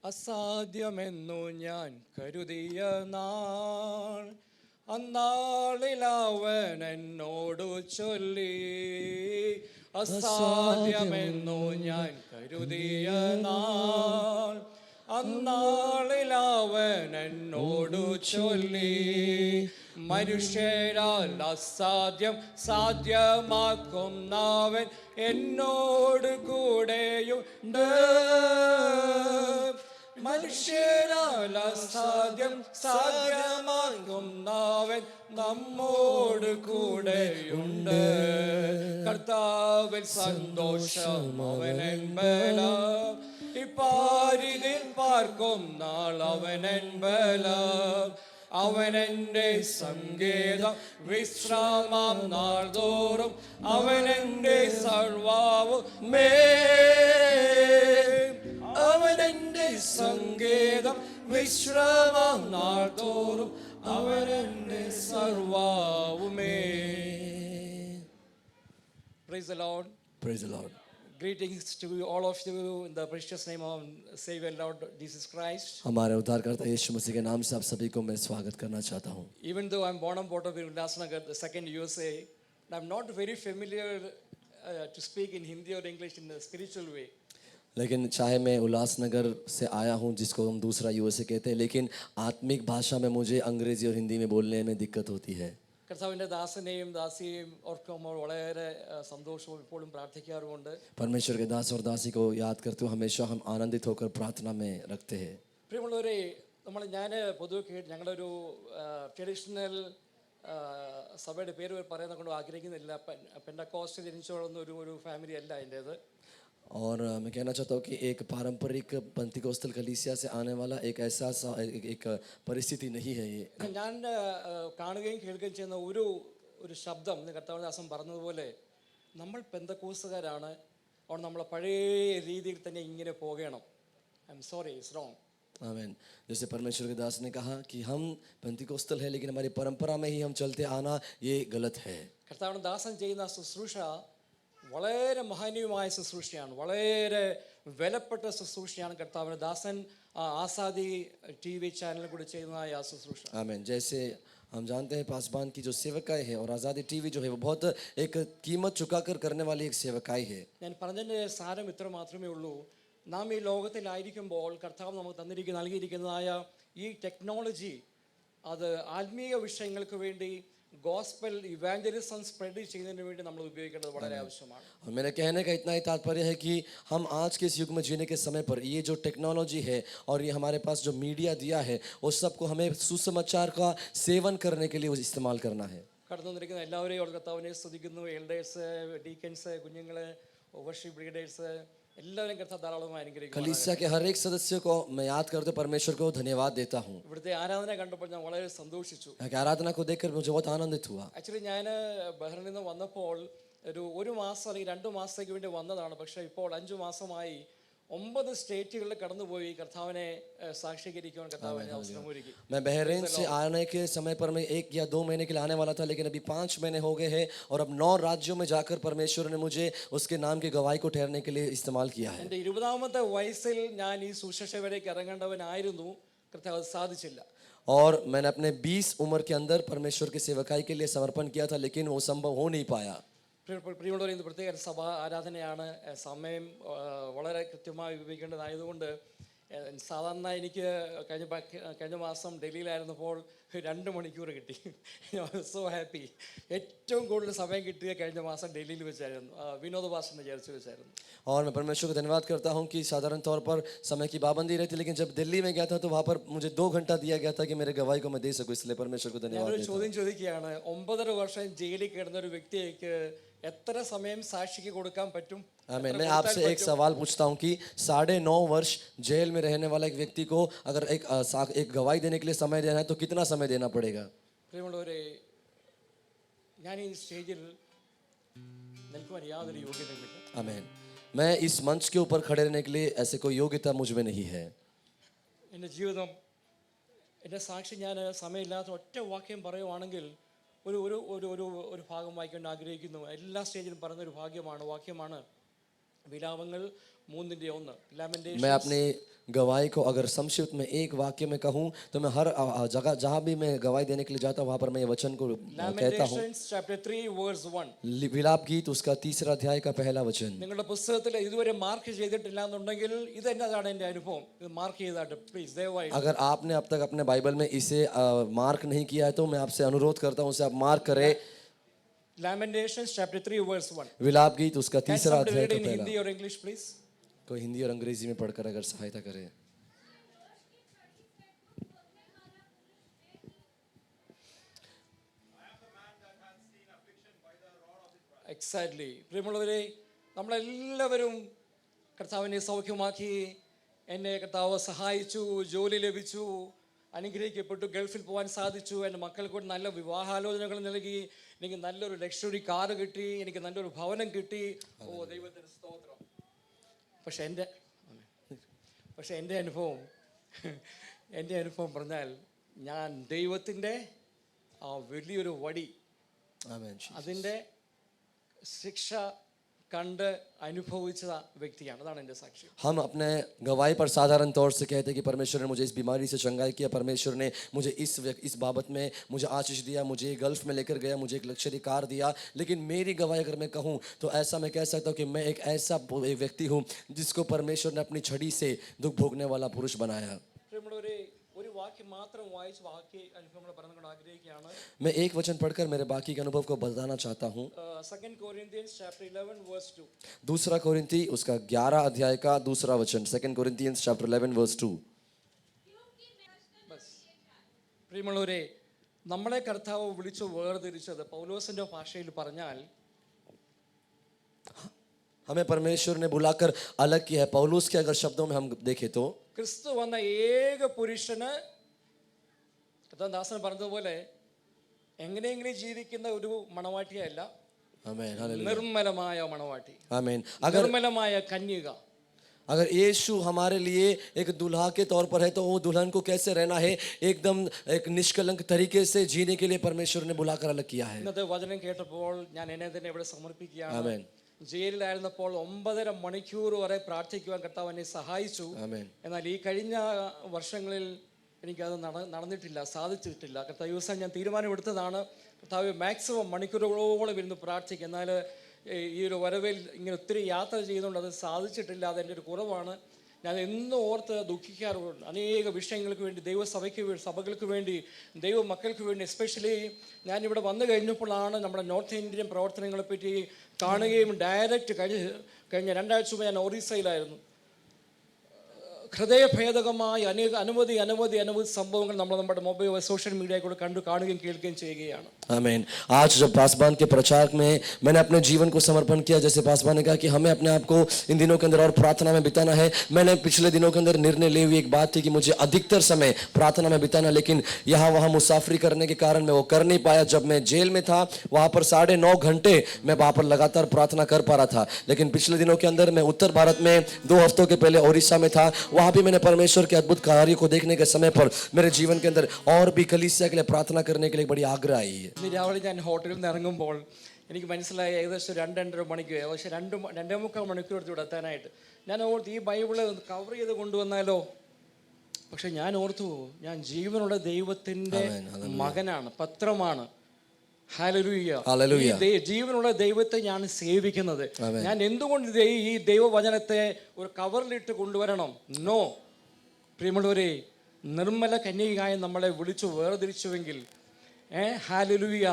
അസാധ്യമെന്നു ഞാൻ കരുതിയ നാൾ അന്നാളിൽ അവൻ എന്നോടു ചൊല്ലി. അസാധ്യമെന്നു ഞാൻ കരുതിയ നാൾ അന്നാളിൽ അവൻ എന്നോടു ചൊല്ലി. മനുഷ്യരാൽ അസാധ്യം സാധ്യമാക്കുന്നവൻ എന്നോട് കൂടെയുണ്ട്. മനുഷ്യരാൽ അസാധ്യം സാധ്യമാക്കുന്നവൻ നമ്മോട് കൂടെയുണ്ട്. കർത്താവിൽ സന്തോഷം അവനൻ ബലം, ഇപ്പാരിതിൽ പാർക്കും നാൾ അവനൻ ബലം. അവനെന്റെ സങ്കേതം വിശ്രാമം നാൾ തോറും അവനെന്റെ സർവ്വവുമേ. അവനെന്റെ സങ്കേതം വിശ്രാമം നാൾ തോറും അവനെന്റെ സർവ്വവുമേ. Praise the Lord. Praise the Lord. Greetings to all of you in the precious name of Savior Lord Jesus Christ. हमारे उद्धारकर्ता यीशु मसीह के नाम से आप सभी को मैं स्वागत करना चाहता हूँ. Even though I'm born and brought up in Ulasnagar, the second USA, I'm not very familiar to speak in Hindi or English in a spiritual way. लेकिन चाहे मैं उल्लासनगर से आया हूँ जिसको हम दूसरा यूएसए कहते हैं, लेकिन आत्मिक भाषा में मुझे अंग्रेजी और हिंदी में बोलने में दिक्कत होती है. കർത്താവിൻ്റെ ദാസനെയും ദാസിയെയും ഓർക്കുമ്പോൾ വളരെ സന്തോഷവും ഇപ്പോഴും പ്രാർത്ഥിക്കാറുമുണ്ട്. परमेश्वर के दास और दासी को याद करते हुए हमेशा हम आनंदित होकर प्रार्थना में रखते हैं. പ്രിയമുള്ളവരെ, ഞാൻ പൊതുവെ ഞങ്ങളുടെ ഒരു ട്രഡീഷണൽ സഭയുടെ പേര് പറയുന്നത് കൊണ്ട് ആഗ്രഹിക്കുന്നില്ല. പെന്തക്കോസ്റ്റ് ജനിച്ചു വളർന്ന ഒരു ഫാമിലി അല്ല എൻ്റേത്. और मैं कहना चाहता हूँ कि एक पारंपरिक पेंतिकोस्तल कलीसिया से आने वाला एक ऐसा एक परिस्थिति नहीं है ये. ഞാൻ കാണുകയും കേൾക്കുകയും ചെയ്യുന്ന ഒരു ശബ്ദം കർത്താവിന്റെ ദാസൻ പറഞ്ഞതുപോലെ നമ്മൾ പെന്തക്കോസ്തുകാരാണ്, അവിടെ നമ്മളെ പഴയ രീതിയിൽ തന്നെ ഇങ്ങനെ പോകണം. I am sorry, it's wrong. आमीन. जैसे परमेश्वर के दास ने कहा कि हम पेंतिकोस्तल है लेकिन हमारी परंपरा में ही हम चलते आना ये गलत है. കർത്താവിന്റെ ദാസൻ ചെയ്യുന്ന ശുശ്രൂഷ വളരെ മഹനീയമായ ശുശ്രൂഷയാണ്, വളരെ വിലപ്പെട്ട ശുശ്രൂഷയാണ്. കർത്താവിന്റെ ദാസൻ ആസാദി TV ചാനലിൽ കൂടി ചെയ്യുന്നതായ ആ ശുശ്രൂഷ. आमीन. जैसे हम जानते हैं पासबान की जो सेवकाई है और आज़ादी TV जो है वो बहुत एक कीमत चुकाकर करने वाली एक सेवकाई है. ഞാൻ പറഞ്ഞതിൻ്റെ സാരം ഇത്ര മാത്രമേ ഉള്ളൂ. നാം ഈ ലോകത്തിലായിരിക്കുമ്പോൾ കർത്താവ് നമുക്ക് നൽകിയിരിക്കുന്നതായ ഈ ടെക്നോളജി അത് ആത്മീയ വിഷയങ്ങൾക്ക് വേണ്ടി ഗോസ്പൽ ഇവാഞ്ചലിസം സ്പ്രെഡ് ചെയ്യുന്നതിന് വേണ്ടി നമ്മൾ ഉപയോഗിക്കേണ്ടത് വളരെ ആവശ്യമാണ്. और मेरे कहने का इतना ही तात्पर्य है कि हम आज के इस युग में जीने के समय पर ये जो टेक्नोलॉजी है और ये हमारे पास जो मीडिया दिया है उस सबको हमें सुसमाचार का सेवन करने के लिए इस्तेमाल करना है. കടന്നു വന്നിരിക്കുന്ന എല്ലാവരെയും കർത്താവിനെ സ്തുതിക്കുന്നു. എൽഡേഴ്സ്, ഡീക്കൻസ്, കുഞ്ഞുങ്ങളെ, വർഷിപ്പ് ലീഡേഴ്സ് എല്ലാവരും കർത്താവ് ധാരാളമായി അനുഗ്രഹിക്കുന്നു. कलीसिया के हर एक सदस्य को मैं याद करते परमेश्वर को धन्यवाद देता हूँ. ഇവിടുത്തെ ആരാധന കണ്ടപ്പോൾ ഞാൻ വളരെ സന്തോഷിച്ചു. आराधना को देखकर मुझे बहुत आनंदित हुआ. ആക്ച്വലി ഞാൻ ബഹ്റിനിൽ നിന്ന് വന്നപ്പോൾ ഒരു മാസം അല്ലെങ്കിൽ 2 മാസത്തേക്ക് വേണ്ടി വന്നതാണ്. പക്ഷേ ഇപ്പോൾ 5 മാസമായി 9 സ്റ്റേറ്റുകളിൽ കടന്നുപോയി കർത്താവിനെ സാക്ഷീകരിക്കുവാൻ കർത്താവിനെ അവസരം ഒരുക്കി. मैं बहरीन से आने के समय पर मैं 1 या 2 महीने के लिए आने वाला था, लेकिन अभी 5 महीने हो गए हैं और अब 9 राज्यों में जाकर परमेश्वर ने मुझे उसके नाम की गवाही को ठहरने के लिए इस्तेमाल किया है. എൻ്റെ 20ാമത്തെ വയസ്സിൽ ഞാൻ ഈ സുശേഷവരേക്ക് ഇറങ്ങേണ്ടവനായിരുന്നു. കർത്താവ് സാധിച്ചില്ല. और मैंने अपने 20 उम्र के अंदर परमेश्वर की सेवकाई के लिए समर्पण किया था, लेकिन वो संभव हो नहीं पाया. പ്രിയമുള്ളവരെ, ഇന്ന് പ്രത്യേക സഭാ ആരാധനയാണ്. സമയം വളരെ കൃത്യമായി ഉപയോഗിക്കേണ്ടതായതുകൊണ്ട് സാധാരണ എനിക്ക് കഴിഞ്ഞ മാസം ഡൽഹിയിലായിരുന്നപ്പോൾ 2 മണിക്കൂർ കിട്ടി. So happy. ഏറ്റവും കൂടുതൽ സമയം കിട്ടിയ കഴിഞ്ഞ മാസം ഡൽഹിയിൽ വെച്ചായിരുന്നു, വിനോദ ഭാഷൻ്റെ ചർച്ച വെച്ചായിരുന്നു. और मैं परमेश्वर को धन्यवाद करता हूँ कि साधारण तौर पर समय की पाबंदी रहती, लेकिन जब दिल्ली में गया था तो वहाँ पर मुझे 2 घंटा दिया गया था कि मेरे गवाही को मैं दे सकूँ, इसलिए परमेश्वर को धन्यवाद देता हूँ. ചോദ്യം ചോദിക്കുകയാണ്, 9.5 വർഷം ജയിലിൽ കിടന്ന ഒരു വ്യക്തിക്ക് എത്ര സമയം സാക്ഷിക്ക് കൊടുക്കാൻ പറ്റും? मैं आपसे एक सवाल पूछता हूँ कि 9.5 वर्ष जेल में रहने वाला एक व्यक्ति को अगर एक गवाही देने के लिए समय देना है तो कितना समय देना पड़ेगा? പ്രിയമുള്ളവരെ, ഞാൻ ഈ സ്റ്റേജിൽ നിൽക്കുവാൻ യാതൊരു യോഗ്യതയുമില്ല. आमीन. मैं इस मंच के ऊपर खड़े रहने के लिए ऐसे कोई योग्यता मुझ में नहीं है. എൻ്റെ ജീവിതം, എൻ്റെ സാക്ഷി, ഞാൻ സമയമില്ലാത്ത ഒറ്റ വാക്യം പറയുവാണെങ്കിൽ ഒരു ഒരു ഒരു ഒരു ഒരു ഭാഗം വായിക്കാൻ ആഗ്രഹിക്കുന്നു. എല്ലാ സ്റ്റേജിലും പറയുന്നൊരു വാക്യമാണ് വിലാപങ്ങൾ 3:1. मैं अपने गवाही को अगर संक्षिप्त में एक वाक्य में कहूँ तो मैं हर जगह जहाँ भी मैं गवाही देने के लिए जाता हूँ वहाँ पर मैं ये वचन को कहता हूँ. Lamentations chapter 3 verse 1. विलाप गीत उसका 3 अध्याय का पहला वचन. നിങ്ങളുടെ പുസ്തകത്തിൽ ഇതുവരെ മാർക്ക് ചെയ്തിട്ടില്ല എന്നുണ്ടെങ്കിൽ ഇത് എന്നതാണ് എൻ്റെ അനുഭവം. ഇത് മാർക്ക് ചെയ്താട്ട് പ്ലീസ് ദയവായി. अगर आपने अब तक अपने बाइबल में इसे मार्क नहीं किया है तो मैं आपसे अनुरोध करता हूँ उसे आप मार्क करें. Lamentations chapter 3 verse 1. विलाप गीत उसका Can 3 somebody अध्याय read का in पहला. Hindi or English please? कोई हिंदी और अंग्रेजी में पढ़कर अगर सहायता करे. എക്സാക്ട്ലി. പ്രിയമുള്ളവരെ, നമ്മളെല്ലാവരും കർത്താവിനെ സൗഖ്യമാക്കി, എന്നെ കർത്താവ് സഹായിച്ചു, ജോലി ലഭിച്ചു, അനുഗ്രഹിക്കപ്പെട്ടു, ഗൾഫിൽ പോകാൻ സാധിച്ചു, എൻ്റെ മക്കൾക്ക് ഒരു നല്ല വിവാഹാലോചനകൾ നൽകി, എനിക്ക് നല്ലൊരു ലക്ഷറി കാറ് കിട്ടി, എനിക്ക് നല്ലൊരു ഭവനം കിട്ടി. ഓ ദൈവത്തിന് സ്തോത്രം. പക്ഷെ എൻ്റെ അനുഭവം പറഞ്ഞാൽ ഞാൻ ദൈവത്തിൻ്റെ ആ വലിയൊരു വടി, അതിൻ്റെ ശിക്ഷ കണ്ട് അനുഭവിച്ച വ്യക്തിയാണ്. അതാണ് എൻ്റെ സാക്ഷ്യം. हम अपने गवाही पर साधारण तौर से कहते हैं कि परमेश्वर ने मुझे इस बीमारी से चंगाई किया, परमेश्वर ने मुझे इस बाबत में मुझे आशीष दिया, मुझे गल्फ में लेकर गया, मुझे एक लग्जरी कार दिया. लेकिन मेरी गवाही अगर मैं कहूँ तो ऐसा मैं कह सकता हूँ कि मैं एक ऐसा व्यक्ति हूँ जिसको परमेश्वर ने अपनी छड़ी से दुख भोगने वाला पुरुष बनाया. ഒരു വാക്യം മാത്രം വായിച്ച് ബാക്കി അനുഭവങ്ങൾ പറഞ്ഞുകൊണ്ട് ആഗ്രഹിക്കുകയാണ്. मैं एक वचन पढ़कर मेरे बाकी के अनुभव को बताना चाहता हूँ. 2 Corinthians chapter 11 verse 2. दूसरा कोरिन्थी उसका 11 अध्याय का दूसरा वचन. 2 Corinthians chapter 11 verse 2. പ്രിയമുള്ളവരെ, നമ്മളെ കർത്താവ് വിളിച്ചു വേർതിരിച്ചത് പൗലോസിന്റെ ഭാഷയിൽ പറഞ്ഞാൽ हमें परमेश्वर ने बुलाकर अलग किया है. पौलुस के अगर शब्दों में हम देखें तो ക്രിസ്തു വന്ന ഏക പുരുഷന് ദാസൻ പറഞ്ഞതുപോലെ എങ്ങനെയെങ്കിലും ജീവിക്കുന്ന ഒരു മണവാട്ടിയല്ല, നിർമ്മലമായ മണവാട്ടി, നിർമ്മലമായ കന്യക. अगर यीशु हमारे लिए एक दुल्हा के तौर पर है तो वो दुल्हन को कैसे रहना है, एकदम एक निष्कलंक तरीके से जीने के लिए परमेश्वर ने बुलाकर अलग किया है. ഇന്നത്തെ വചനം കേട്ടപ്പോൾ ഞാൻ എന്നെ തന്നെ ഇവിടെ സമർപ്പിക്കുകയാണ്. ജയിലിലായിരുന്നപ്പോൾ 9.5 മണിക്കൂർ വരെ പ്രാർത്ഥിക്കുവാൻ കർത്താവ് എന്നെ സഹായിച്ചു. എന്നാൽ ഈ കഴിഞ്ഞ വർഷങ്ങളിൽ എനിക്കത് നടന്നിട്ടില്ല, സാധിച്ചിട്ടില്ല. കർത്താവ് ദിവസം ഞാൻ തീരുമാനമെടുത്തതാണ്, കർത്താവ് മാക്സിമം മണിക്കൂറുകളോളം ഇരുന്ന് പ്രാർത്ഥിക്കുക. എന്നാൽ ഈ ഒരു വരവിൽ ഇങ്ങനെ ഒത്തിരി യാത്ര ചെയ്യുന്നതുകൊണ്ട് അത് സാധിച്ചിട്ടില്ല. അതെൻ്റെ ഒരു കുറവാണ്. ഞാൻ എന്നും ഓർത്ത് ദുഃഖിക്കാറുണ്ട്. അനേക വിഷയങ്ങൾക്ക് വേണ്ടി, സഭകൾക്ക് വേണ്ടി, ദൈവ മക്കൾക്ക് വേണ്ടി. എസ്പെഷ്യലി ഞാനിവിടെ വന്നു കഴിഞ്ഞപ്പോഴാണ് നമ്മുടെ നോർത്ത് ഇന്ത്യൻ പ്രവർത്തനങ്ങളെപ്പറ്റി കാണുകയും ഡയറക്റ്റ് കഴിഞ്ഞ 2 ആഴ്ച മുമ്പ് ഞാൻ ഒറീസയിലായിരുന്നു. ഹൃദയഭേദകമായ അനവധി സംഭവങ്ങൾ നമ്മൾ നമ്മുടെ മൊബൈൽ सोशल मीडिया കൂടെ കാണുകയും കേൾക്കുകയും ചെയ്യുകയാണ്. आमीन. आज जब पासवान के प्रचार में मैंने अपने जीवन को समर्पण किया, जैसे पासवान ने कहा कि हमें अपने आप को इन दिनों के अंदर और प्रार्थना में बिताना है. मैंने पिछले दिनों के अंदर निर्णय ली हुई एक बात थी कि मुझे अधिकतर समय प्रार्थना में बिताना, लेकिन यहाँ वहाँ मुसाफरी करने के कारण मैं वो कर नहीं पाया. जब मैं जेल में था वहाँ पर 9.5 घंटे मैं वहाँ पर लगातार प्रार्थना कर पा रहा था. लेकिन पिछले दिनों के अंदर मैं उत्तर भारत में 2 हफ्तों के पहले ओडिशा में था. वहाँ भी मैंने परमेश्वर के अद्भुत कार्य को देखने के समय पर मेरे जीवन के अंदर और भी कलीसिया के लिए प्रार्थना करने के लिए बड़ी आग्रह आई है. രാവിലെ ഞാൻ ഹോട്ടലിൽ നിന്ന് ഇറങ്ങുമ്പോൾ എനിക്ക് മനസ്സിലായി ഏകദേശം 2-2.5 മണിക്കൂർ, ഏകദേശം 2.25 മണിക്കൂർ എടുത്ത് ഇവിടെ എത്താനായിട്ട്. ഞാൻ ഓർത്ത് ഈ ബൈബിള് കവർ ചെയ്ത് കൊണ്ടുവന്നാലോ. പക്ഷെ ഞാൻ ഓർത്തു, ഞാൻ ജീവനുള്ള ദൈവത്തിൻ്റെ മകനാണ്, പത്രമാണ്. ഹല്ലേലൂയ. ജീവനുള്ള ദൈവത്തെ ഞാൻ സേവിക്കുന്നത്. ഞാൻ എന്തുകൊണ്ട് ഈ ദൈവവചനത്തെ ഒരു കവറിലിട്ട് കൊണ്ടുവരണം? നോ. പ്രിയമുള്ളവരെ, നിർമ്മല കന്യകയായി നമ്മളെ വിളിച്ചു വേർതിരിച്ചുവെങ്കിൽ, ഹല്ലേലൂയ,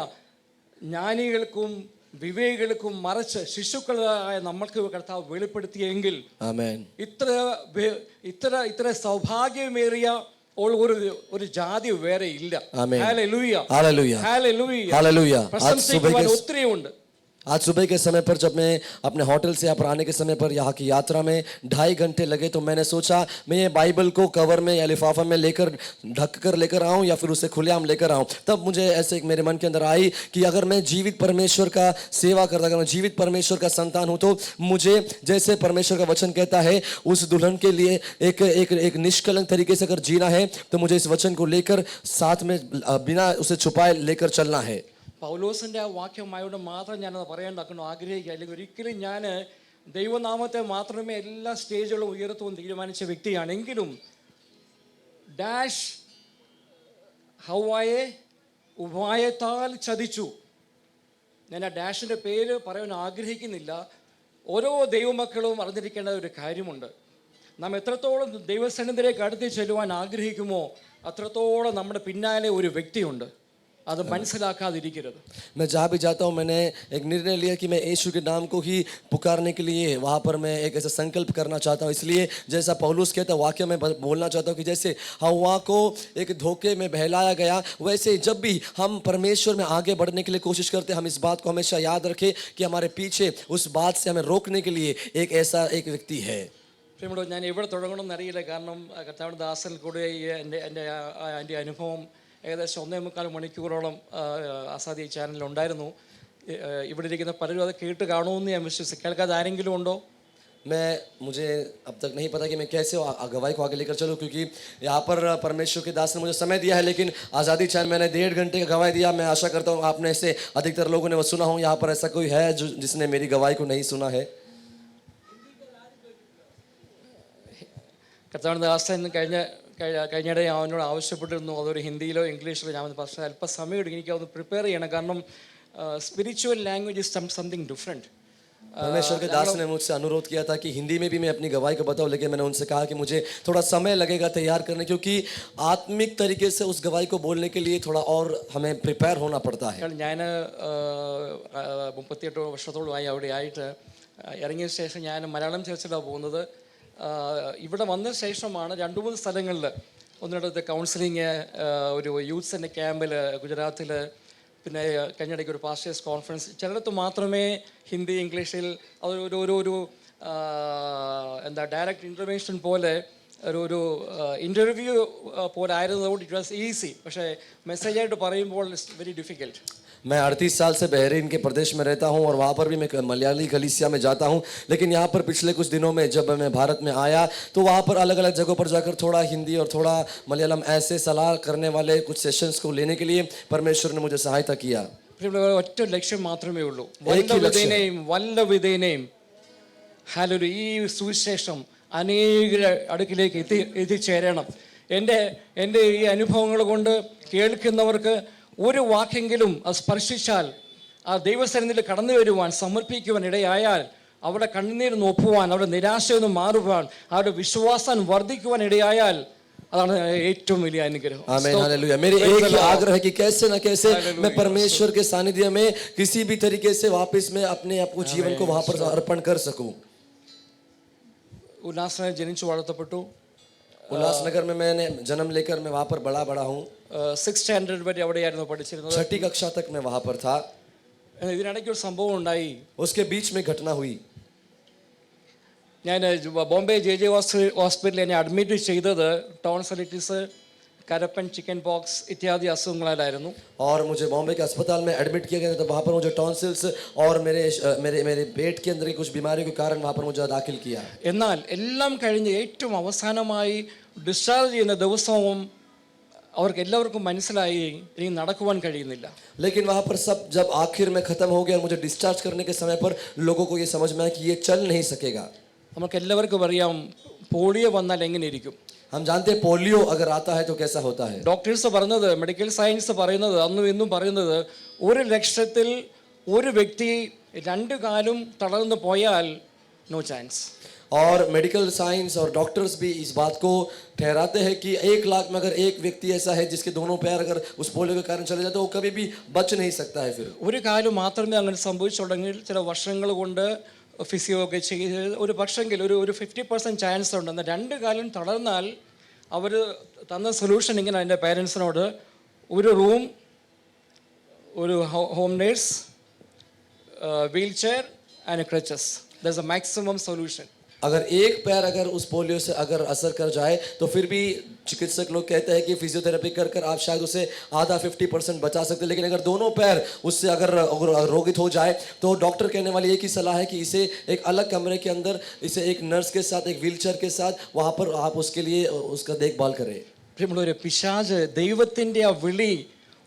ജ്ഞാനികൾക്കും വിവേകികൾക്കും മറിച്ച് ശിശുക്കളായ നമ്മൾക്ക് കർത്താവ് വെളിപ്പെടുത്തിയെങ്കിൽ ഇത്ര സൗഭാഗ്യമേറിയ ഒരു ജാതി വേറെ ഇല്ല. Hallelujah, hallelujah, hallelujah. പ്രശംസിക്കുവാൻ ഒത്തിരി ഉണ്ട്. आज सुबह के समय पर जब मैं अपने होटल से यहाँ पर आने के समय पर यहाँ की यात्रा में 2.5 घंटे लगे, तो मैंने सोचा मैं ये बाइबल को कवर में या लिफाफा में लेकर ढक कर लेकर आऊँ या फिर उसे खुलेआम लेकर आऊँ. तब मुझे ऐसे एक मेरे मन के अंदर आई कि अगर मैं जीवित परमेश्वर का सेवा करता, अगर मैं जीवित परमेश्वर का संतान हूँ, तो मुझे जैसे परमेश्वर का वचन कहता है उस दुल्हन के लिए एक निष्कलंक तरीके से अगर जीना है, तो मुझे इस वचन को लेकर साथ में बिना उसे छुपाए लेकर चलना है. പൗലോസിൻ്റെ ആ വാക്യമായോട് മാത്രം ഞാനത് പറയേണ്ടാക്കണം ആഗ്രഹിക്കുക. അല്ലെങ്കിൽ ഒരിക്കലും ഞാൻ ദൈവനാമത്തെ മാത്രമേ എല്ലാ സ്റ്റേജുകളും ഉയർത്തുവാൻ തീരുമാനിച്ച വ്യക്തിയാണെങ്കിലും ഡാഷ് ഹൗവായെ ഉപായത്താൽ ചതിച്ചു. ഞാൻ ആ ഡാഷിൻ്റെ പേര് പറയാൻ ആഗ്രഹിക്കുന്നില്ല. ഓരോ ദൈവമക്കളും അറിഞ്ഞിരിക്കേണ്ട ഒരു കാര്യമുണ്ട്. നാം എത്രത്തോളം ദൈവസന്നിധിയിലേക്ക് അടുത്ത് ചെല്ലുവാൻ ആഗ്രഹിക്കുമോ അത്രത്തോളം നമ്മുടെ പിന്നാലെ ഒരു വ്യക്തിയുണ്ട്. അത് മനസ്സിലാക്കാതിരിക്കരുത്. मैं जहाँ भी जाता हूँ मैंने एक निर्णय लिया कि मैं यीशु के नाम को ही पुकारने के लिए वहाँ पर मैं एक ऐसा संकल्प करना चाहता हूँ. इसलिए जैसा पौलुस कहता है वाक्य में बोलना चाहता हूँ कि जैसे हव्वा को एक धोखे में बहलाया गया, वैसे जब भी हम परमेश्वर में आगे बढ़ने के लिए कोशिश करते हैं हम इस बात को हमेशा याद रखें कि हमारे पीछे उस बात से हमें रोकने के लिए एक ऐसा एक व्यक्ति है. പ്രിയമുള്ളവരെ, ഞാൻ എവിടെ തുടങ്ങണമെന്ന് അറിയില്ല. കാരണം കർത്താവിൻ്റെ ദാസനിൽ കൂടെ എൻ്റെ അനുഭവം ഏകദേശം 1.25 മണിക്കൂറോളം ആസാദി ചാനലിലുണ്ടായിരുന്നു. ഇവിടെ ഇരിക്കുന്ന പലരും അത് കേട്ട് കാണുമെന്ന് ഞാൻ വിശ്വസിക്കും. കേൾക്കാതെ ആരെങ്കിലും ഉണ്ടോ? मुझे अब तक नहीं पता कि मैं कैसे गवाही को आगे लेकर चलूँ, क्योंकि यहाँ पर परमेश्वर के दास ने मुझे समय दिया है, लेकिन आज़ादी चैनल मैंने 1.5 घंटे का गवाही दिया. मैं आशा करता हूँ आपने से अधिकतर लोगों ने वो सुना हो. यहाँ पर ऐसा कोई है जो जिसने मेरी गवाही को नहीं सुना है? കർത്താവിൻ്റെ ദാസൻ കഴിഞ്ഞിടെ അവനോട് ആവശ്യപ്പെട്ടിരുന്നു അതൊരു ഹിന്ദിയിലോ ഇംഗ്ലീഷിലോ. ഞാൻ പക്ഷേ അല്പം സമയം എടുക്കും, എനിക്ക് അതൊന്ന് പ്രിപ്പയർ ചെയ്യണം. കാരണം spiritual language is something different. परमेश्वर के दास ने मुझसे अनुरोध किया था कि हिंदी में भी मैं अपनी गवाही को बताऊं, लेकिन मैंने उनसे कहा कि मुझे थोड़ा समय लगेगा तैयार करने, क्योंकि आत्मिक तरीके से उस गवाही को बोलने के लिए थोड़ा और हमें प्रिपेयर होना पड़ता है. ഞാൻ 38 വർഷത്തോളമായി അവിടെ ആയിട്ട് ഇറങ്ങിയ ശേഷം ഞാൻ മലയാളം ചർച്ചിലാണ് പോകുന്നത്. ഇവിടെ വന്ന ശേഷമാണ് 2-3 സ്ഥലങ്ങളിൽ ഒന്നിടത്ത് കൗൺസിലിങ്, ഒരു യൂത്ത്സിൻ്റെ ക്യാമ്പിൽ ഗുജറാത്തിൽ, പിന്നെ കഴിഞ്ഞിടയ്ക്ക് ഒരു പാസ്റ്റേഴ്സ് കോൺഫറൻസ്. ചിലയിടത്ത് മാത്രമേ ഹിന്ദി ഇംഗ്ലീഷിൽ ഒരു എന്താ ഡയറക്റ്റ് ഇൻ്റർവെൻഷൻ പോലെ ഒരു ഇൻ്റർവ്യൂ പോലെ ആയിരുന്നതുകൊണ്ട് ഇറ്റ് വാസ് ഈസി. പക്ഷേ മെസ്സേജായിട്ട് പറയുമ്പോൾ ഇറ്റ്സ് വെരി ഡിഫിക്കൽട്ട്. मैं 38 साल से बहरीन के प्रदेश में रहता हूं और वहाँ पर भी मैं मलयाली कलीसिया में जाता हूं, लेकिन यहाँ पर पिछले कुछ दिनों में जब मैं भारत में आया तो वहाँ पर अलग अलग जगहों पर जाकर थोड़ा हिंदी और थोड़ा मलयालम ऐसे सलाह करने वाले कुछ सेशंस को लेने के लिए परमेश्वर ने मुझे सहायता किया. ഒറ്റ ലക്ഷ്യം മാത്രമേ ഉള്ളൂ, വല്ല വിധേനയും ഹല്ലേലൂയ ഈ സുവിശേഷം അനേകരുടെ അടുക്കിലേക്ക് എത്തിച്ചേരണം. എൻ്റെ ഈ അനുഭവങ്ങൾ കൊണ്ട് കേൾക്കുന്നവർക്ക് ഒരു വാക്കെങ്കിലും അത് സ്പർശിച്ചാൽ ആ ദൈവസന്നിധിയിൽ കടന്നു വരുവാൻ സമർപ്പിക്കുവാൻ ഇടയായാൽ അവരുടെ കണ്ണുനീർ നോക്കുവാൻ, അവരുടെ നിരാശയിൽ നിന്ന് മാറുവാൻ, അവരുടെ വിശ്വാസം വർദ്ധിക്കുവാൻ ഇടയായാൽ അതാണ് ഏറ്റവും വലിയ അനുഗ്രഹം. आमीन, हालेलुया. मेरी एक ही आग्रह है कि कैसे न कैसे मैं परमेश्वर के सानिध्य में किसी भी तरीके से वापस मैं अपने आप को जीवन को वहां पर अर्पण कर सकूं. ഉല്ലാസനഗർ ജനിച്ചു വളർത്തപ്പെട്ടു. उल्लासनगर में मैंने जन्म लेकर मैं वहाँ पर बड़ा हूँ. 6th സ്റ്റാൻഡേർഡ് വരെ അവിടെയായിരുന്നു പഠിച്ചിരുന്നത്. 6ठी कक्षा तक मैं वहाँ पर था. ഇതിനിടയ്ക്ക് ഒരു സംഭവം ഉണ്ടായി. उसके बीच में घटना हुई. ഞാൻ ബോംബെ JJ ഹോസ്പിറ്റലിൽ എന്നെ അഡ്മിറ്റ് ചെയ്തത് ടോൺസിലൈറ്റിസ്, കരപ്പൻ, ചിക്കൻ പോക്സ് ഇത്യാദി അസുഖങ്ങളായിരുന്നു. और मुझे बॉम्बे के अस्पताल में एडमिट किया गया था. वहाँ पर मुझे टॉन्सिल्स और मेरे पेट के अंदर की कुछ बीमारियों के कारण वहाँ पर मुझे दाखिल किया. എന്നാൽ എല്ലാം കഴിഞ്ഞ് ഏറ്റവും അവസാനമായി ഡിസ്ചാർജ് ചെയ്യുന്ന ദിവസവും അവർക്ക് എല്ലാവർക്കും മനസ്സിലായി ഇനി നടക്കുവാൻ കഴിയുന്നില്ല. लेकिन वहाँ पर सब जब आखिर में ख़त्म हो गया और मुझे डिस्चार्ज करने के समय पर लोगों को ये समझ में आया कि ये चल नहीं सकेगा. നമുക്ക് എല്ലാവർക്കും അറിയാം പോളിയോ വന്നാൽ എങ്ങനെ ഇരിക്കും. हम जानते हैं पोलियो अगर आता है तो कैसा होता है. ഡോക്ടേഴ്സ് പറയുന്നത്, മെഡിക്കൽ സയൻസ് പറയുന്നത്, അന്നും ഇന്നും പറയുന്നത് 1 ലക്ഷത്തിൽ ഒരു വ്യക്തി 2 കാലും തളർന്നു പോയാൽ നോ ചാൻസ്. और मेडिकल साइंस और डॉक्टर्स भी इस बात को ठहराते हैं कि 1 लाख में अगर एक व्यक्ति ऐसा है जिसके दोनों पैर अगर उस पोलियो के कारण चले जाते हैं वो कभी भी बच नहीं सकता है. फिर ഒരു കാലം മാത്രമേ അങ്ങനെ സംഭവിച്ചുണ്ടെങ്കിൽ ചില വർഷങ്ങൾ കൊണ്ട് ഫിസിയോ ഒക്കെ ചെയ്ത് ഒരു പക്ഷെങ്കിൽ ഒരു 50% ചാൻസ് ഉണ്ട്. എന്നാൽ 2 കാലം തളർന്നാൽ അവർ തന്ന സൊല്യൂഷൻ ഇങ്ങനെ എൻ്റെ പേരൻസിനോട്, ഒരു റൂം, ഒരു home nurse, wheel chair and crutches. That's A maximum solution. अगर एक पैर अगर उस पोलियो से अगर असर कर जाए तो फिर भी चिकित्सक लोग कहते हैं कि फिजियोथेरेपी कर कर आप शायद उसे आधा 50% बचा सकते हैं. लेकिन अगर दोनों पैर उससे अगर रोगित हो जाए तो डॉक्टर कहने वाली एक ही सलाह है कि इसे एक अलग कमरे के अंदर इसे एक नर्स के साथ, एक व्हीलचेयर के साथ वहाँ पर आप उसके लिए उसका देखभाल करें. പ്രിയമുള്ളവരെ, പിശാച് ദൈവത്തിൻ്റെ ആ വിളി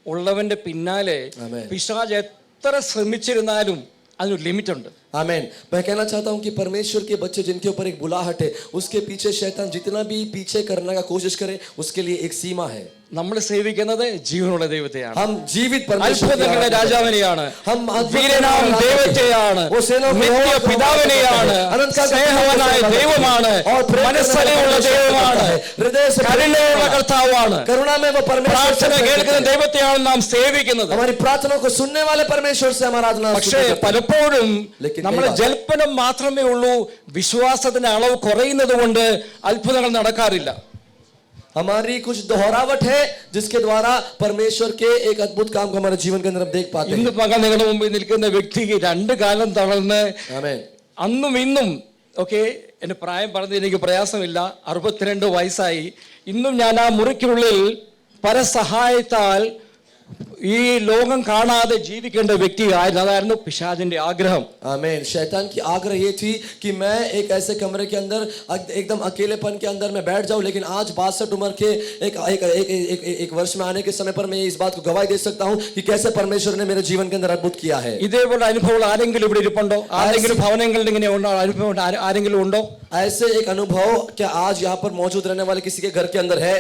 ഉള്ളവന്റെ പിന്നാലെ Amen. പിശാച് എത്ര ശ്രമിച്ചിരുന്നാലും അതിനൊരു ലിമിറ്റ് ഉണ്ട്. आमीन. मैं कहना चाहता हूं कि परमेश्वर के बच्चे जिनके ऊपर एक बुलाहट है, उसके पीछे शैतान जितना भी पीछे करने का कोशिश करे, उसके लिए एक सीमा है. നമ്മൾ സേവിക്കുന്നത് ജീവനുള്ള ദൈവത്തെയാണ്, हम जीवित परमेश्वर की അത്ഭുതങ്ങളുടെ आराधना करते हैं. രാജാവിനെയാണ്, हम വീരനാം ദൈവത്തെയാണ്, वो सेनाओं के നിത്യ यहोवा को പിതാവിനെയാണ്, अनंत काल का സ്നേഹവാനായ परमेश्वर ദൈവമാണ്, और प्रेम മനസ്സലിവുള്ള करने वाला ദൈവമാണ്, है. हृदय से കരുണയുള്ള കർത്താവാണ്. करुणा में वो परमेश्वर से പ്രാർത്ഥന प्रेम കേൾക്കുന്ന करते हैं. ദൈവത്തെയാണ് നാം സേവിക്കുന്നത്. हमारी प्रार्थनाओं को सुनने वाले परमेश्वर से हम आराधना പക്ഷേ करते हैं. പലപ്പോഴും लेकिन നമ്മുടെ कई बार ജൽപ്പനം മാത്രമേ ഉള്ളൂ, വിശ്വാസത്തിന്റെ അളവ് കുറയുന്നത് കൊണ്ട് അത്ഭുതങ്ങൾ നടക്കാറില്ല. हमारी कुछ दोहरावट है जिसके द्वारा परमेश्वर के एक अद्भुत काम को हमारे जीवन के अंदर हम देख पाते ഇന്ന് हैं. പകൽ നിങ്ങളുടെ മുമ്പിൽ നിൽക്കുന്ന വ്യക്തിക്ക് രണ്ട് കാലം തളർന്ന് आमीन. അന്നും ഇന്നും ഓക്കെ, എൻ്റെ പ്രായം പറഞ്ഞ് എനിക്ക് പ്രയാസമില്ല, 62 വയസ്സായി. ഇന്നും ഞാൻ ആ മുറിക്കുള്ളിൽ പരസഹായത്താൽ ഈ ലോകം കാണാതെ ജീവിക്കേണ്ട വ്യക്തിയായിരുന്നു. അതായിരുന്നു പിശാചിന്റെ ആഗ്രഹം. आमीन. शैतान की आग्रह ये थी कि मैं एक ऐसे कमरे के अंदर एकदम अकेलेपन के अंदर मैं बैठ जाऊं, लेकिन आज 62 उम्र के एक वर्ष में आने के समय पर मैं इस बात को गवाही दे सकता हूं कि कैसे परमेश्वर ने मेरे जीवन के अंदर अद्भुत किया है. ഇതേപോലെ അനുഭവങ്ങൾ ആരെങ്കിലും ഇവിടെ ഇരിപ്പുണ്ടോ? ആരെങ്കിലും ഭവനങ്ങളിൽ ഇങ്ങനെ ഉണ്ടോ? അനുഭവം ആരെങ്കിലും ഉണ്ടോ? ऐसे एक अनुभव क्या आज यहाँ पर मौजूद रहने वाले किसी के घर के अंदर है?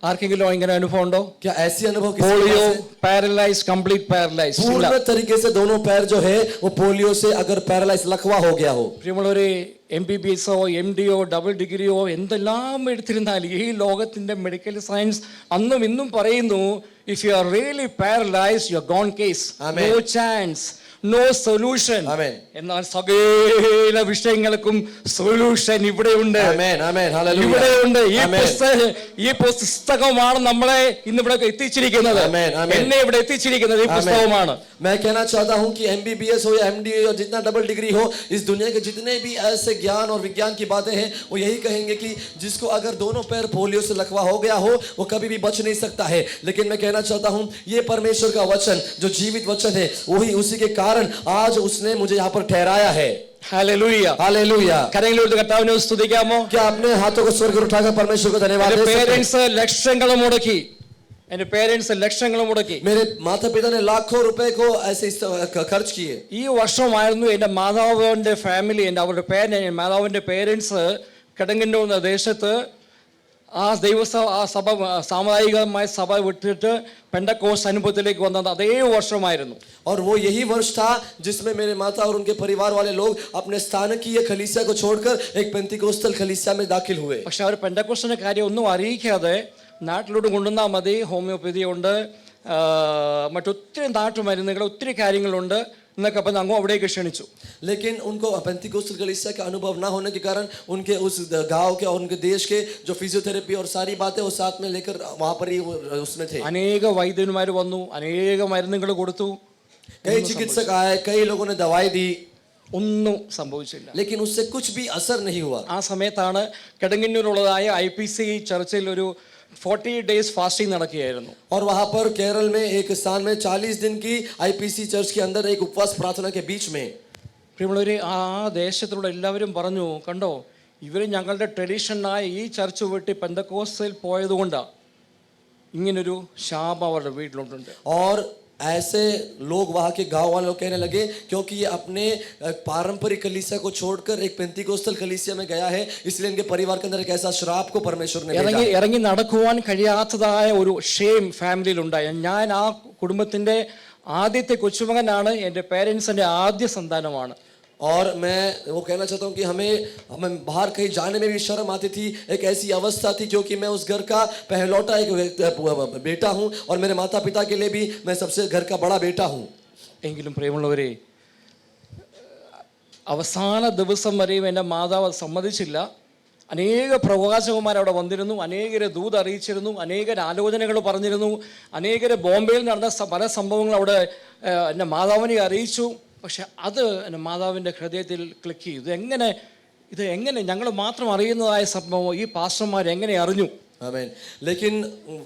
ആർക്കെങ്കിലും ഇങ്ങനെ അനുഭവം ഉണ്ടോ? क्या ऐसी अनुभव किसी के പോളിയോ, पास है? Paralyse, complete paralyse. पूर्ण तरीके से दोनों पैर जो है वो पोलियो से अगर पैरालाइज लकवा हो गया हो. പ്രിയമുള്ളവരെ, MBBS-ഓ MD-യോ ഡബിൾ ഡിഗ്രിയോ എന്തെല്ലാം എടുത്തിരുന്നാൽ ഈ ലോകത്തിന്റെ മെഡിക്കൽ സയൻസ് അന്നും ഇന്നും പറയുന്നു, if you are really paralyse you are gone case, Amen. No chance, no solution. Amen. എന്നാൽ സകല വിഷയങ്ങൾക്കും സൊല്യൂഷൻ ഇവിടെയുണ്ട്. Amen. Amen. Hallelujah. ഇവിടെയുണ്ട്. Amen. ഈ പുസ്തകമാണ് നമ്മളെ ഇന്ന് ഇവിടെ എത്തിച്ചിരിക്കുന്നത്. Amen. Amen. എന്നെ ഇവിടെ എത്തിച്ചിരിക്കുന്നത് ഈ Amen. പുസ്തകമാണ്. मैं कहना चाहता हूं कि MBBS हो या MD हो या जितना डबल डिग्री हो, इस दुनिया के जितने भी ऐसे ज्ञान और विज्ञान की बातें हैं, वो यही कहेंगे कि जिसको अगर दोनों पैर पोलियो से लकवा हो गया हो, वो कभी भी बच नहीं सकता है. लेकिन मैं कहना चाहता हूं ये परमेश्वर का वचन जो जीवित वचन है, वही उसी के कारण आज उसने मुझे यहाँ पर ठहराया है. ഹല്ലേലൂയ. हालेलुया. കരങ്ങളിലൂടെ കർത്താവിനെ സ്തുതിക്കാമോ? क्या अपने हाथों को स्वर्ग उठाकर परमेश्वर को धन्यवाद എന്റെ दे सकते हैं? പേരൻസ് ലക്ഷങ്ങൾ മുടക്കി, എന്റെ പേരൻസ് ലക്ഷങ്ങൾ മുടക്കി. मेरे माता पिता ने लाखों रुपए को ऐसे खर्च किए. ഈ വർഷമായിരുന്നു എൻ്റെ മാതാവിന്റെ ഫാമിലി, അവരുടെ മാതാവിന്റെ പേരൻസ് കിടങ്ങന്നൂർ ദേശത്ത് ആ സഭ സാമുദായികമായ സഭ വിട്ടിട്ട് പെന്തക്കോസ്ത് അനുഭവത്തിലേക്ക് വന്നത് അതേ വർഷമായിരുന്നു. और वो यही वर्ष था जिसमें मेरे माता और उनके परिवार वाले लोग अपने स्थानीय कलीसिया को छोड़कर एक पेंतिकोस्तल कलीसिया में दाखिल हुए. പക്ഷെ അവർ പെന്തക്കോസ്തിന്റെ കാര്യം ഒന്നും അറിയിക്കാതെ നാട്ടിലോട്ട് കൊണ്ടുവന്നാൽ മതി, ഹോമിയോപ്പതി ഉണ്ട്, മറ്റൊത്തിരി നാട്ടുമരുന്നുകൾ, ഒത്തിരി കാര്യങ്ങളുണ്ട് എന്നൊക്കെ അപ്പം അങ്ങ് അവിടേക്ക് ക്ഷണിച്ചു. लेकिन उनको पेंतिकोस्तल कलीसिया का अनुभव ना होने के कारण उनके उस गांव के और उनके देश के जो फिजियोथेरेपी और सारी बातें वो साथ में लेकर वहां पर ही उसमें थे. അനേക വൈദ്യന്മാർ വന്നു, അനേക മരുന്നുകൾ കൊടുത്തു, कई चिकित्सक आए, कई लोगों ने दवाई दी, ഒന്നും സംഭവിച്ചില്ല. लेकिन उससे कुछ भी असर नहीं हुआ. ആ സമയത്താണ് കിടങ്ങന്നൂരുള്ളതായ IPC ചർച്ചിൽ ഒരു 40 days ഫാസ്റ്റിംഗ് നടക്കുകയായിരുന്നു. और वहां पर केरल में एक स्थान में 40 दिन की IPC चर्च के अंदर एक उपवास प्रार्थना के बीच में പ്രിയമുള്ളവരെ, ആ ദേശത്തിലുള്ള എല്ലാവരും പറഞ്ഞു, കണ്ടോ ഇവർ ഞങ്ങളുടെ ട്രഡീഷനായ ഈ ചർച്ച് വിട്ട് പെന്തക്കോസ്തിൽ പോയതുകൊണ്ടാണ് ഇങ്ങനൊരു ശാപം അവരുടെ വീട്ടിലുണ്ട്. और ऐसे लोग वहाँ के गांव वाले लोग कहने लगे क्योंकि ये अपने पारंपरिक कलीसिया को छोड़कर एक पेंतिकोस्तल कलीसिया में गया है, इसलिए इनके परिवार के अंदर एक ऐसा श्राप को परमेश्वर ने भेजा. ഇറങ്ങി നടക്കുവാൻ കഴിയാത്തതായ ഒരു ഷെയിം ഫാമിലിയിൽ ഉണ്ടായി. ഞാൻ ആ കുടുംബത്തിന്റെ ആദ്യത്തെ കൊച്ചുമകനാണ്, എൻ്റെ പേരൻസിന്റെ ആദ്യ സന്താനമാണ്. और मैं वो कहना चाहता हूँ कि हमें बाहर कहीं जाने में भी शर्म आती थी. एक ऐसी अवस्था थी क्योंकि मैं उस घर का पहलौटा एक बेटा हूँ और मेरे माता पिता के लिए भी मैं सबसे घर का बड़ा बेटा हूँ. എങ്കിലും പ്രിയമുള്ളവരെ, അവസാന ദിവസം വരെയും എൻ്റെ മാതാവ് സമ്മതിച്ചില്ല. അനേക പ്രവാചകന്മാർ അവിടെ വന്നിരുന്നു, അനേകരെ ദൂത് അറിയിച്ചിരുന്നു, അനേകർ ആലോചനകൾ പറഞ്ഞിരുന്നു, അനേകരെ ബോംബെയിൽ നടന്ന പല സംഭവങ്ങൾ അവിടെ എൻ്റെ മാതാവിനെ അറിയിച്ചു. പക്ഷെ അത് എൻ്റെ മാതാവിൻ്റെ ഹൃദയത്തിൽ ക്ലിക്ക് ചെയ്തു. ഇത് എങ്ങനെ ഞങ്ങൾ മാത്രം അറിയുന്നതായ സംഭവം ഈ പാസ്റ്റർമാർ എങ്ങനെ അറിഞ്ഞു? आमीन. लेकिन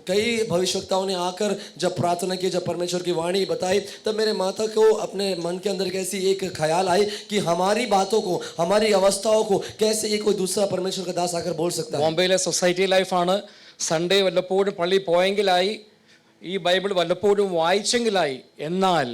कई भविष्यवक्ताओं ने आकर जब प्रार्थना की, जब परमेश्वर की वाणी बताई, तब मेरे माता को अपने मन के अंदर कैसी एक ख्याल आई कि हमारी बातों को, हमारी अवस्थाओं को कैसे एक कोई दूसरा परमेश्वर का दास आकर बोल सकता है. ബോംബെയിലെ സൊസൈറ്റി ലൈഫാണ്. സൺഡേ വല്ലപ്പോഴും പള്ളി പോയെങ്കിലായി, ഈ ബൈബിൾ വല്ലപ്പോഴും വായിച്ചെങ്കിലായി. എന്നാൽ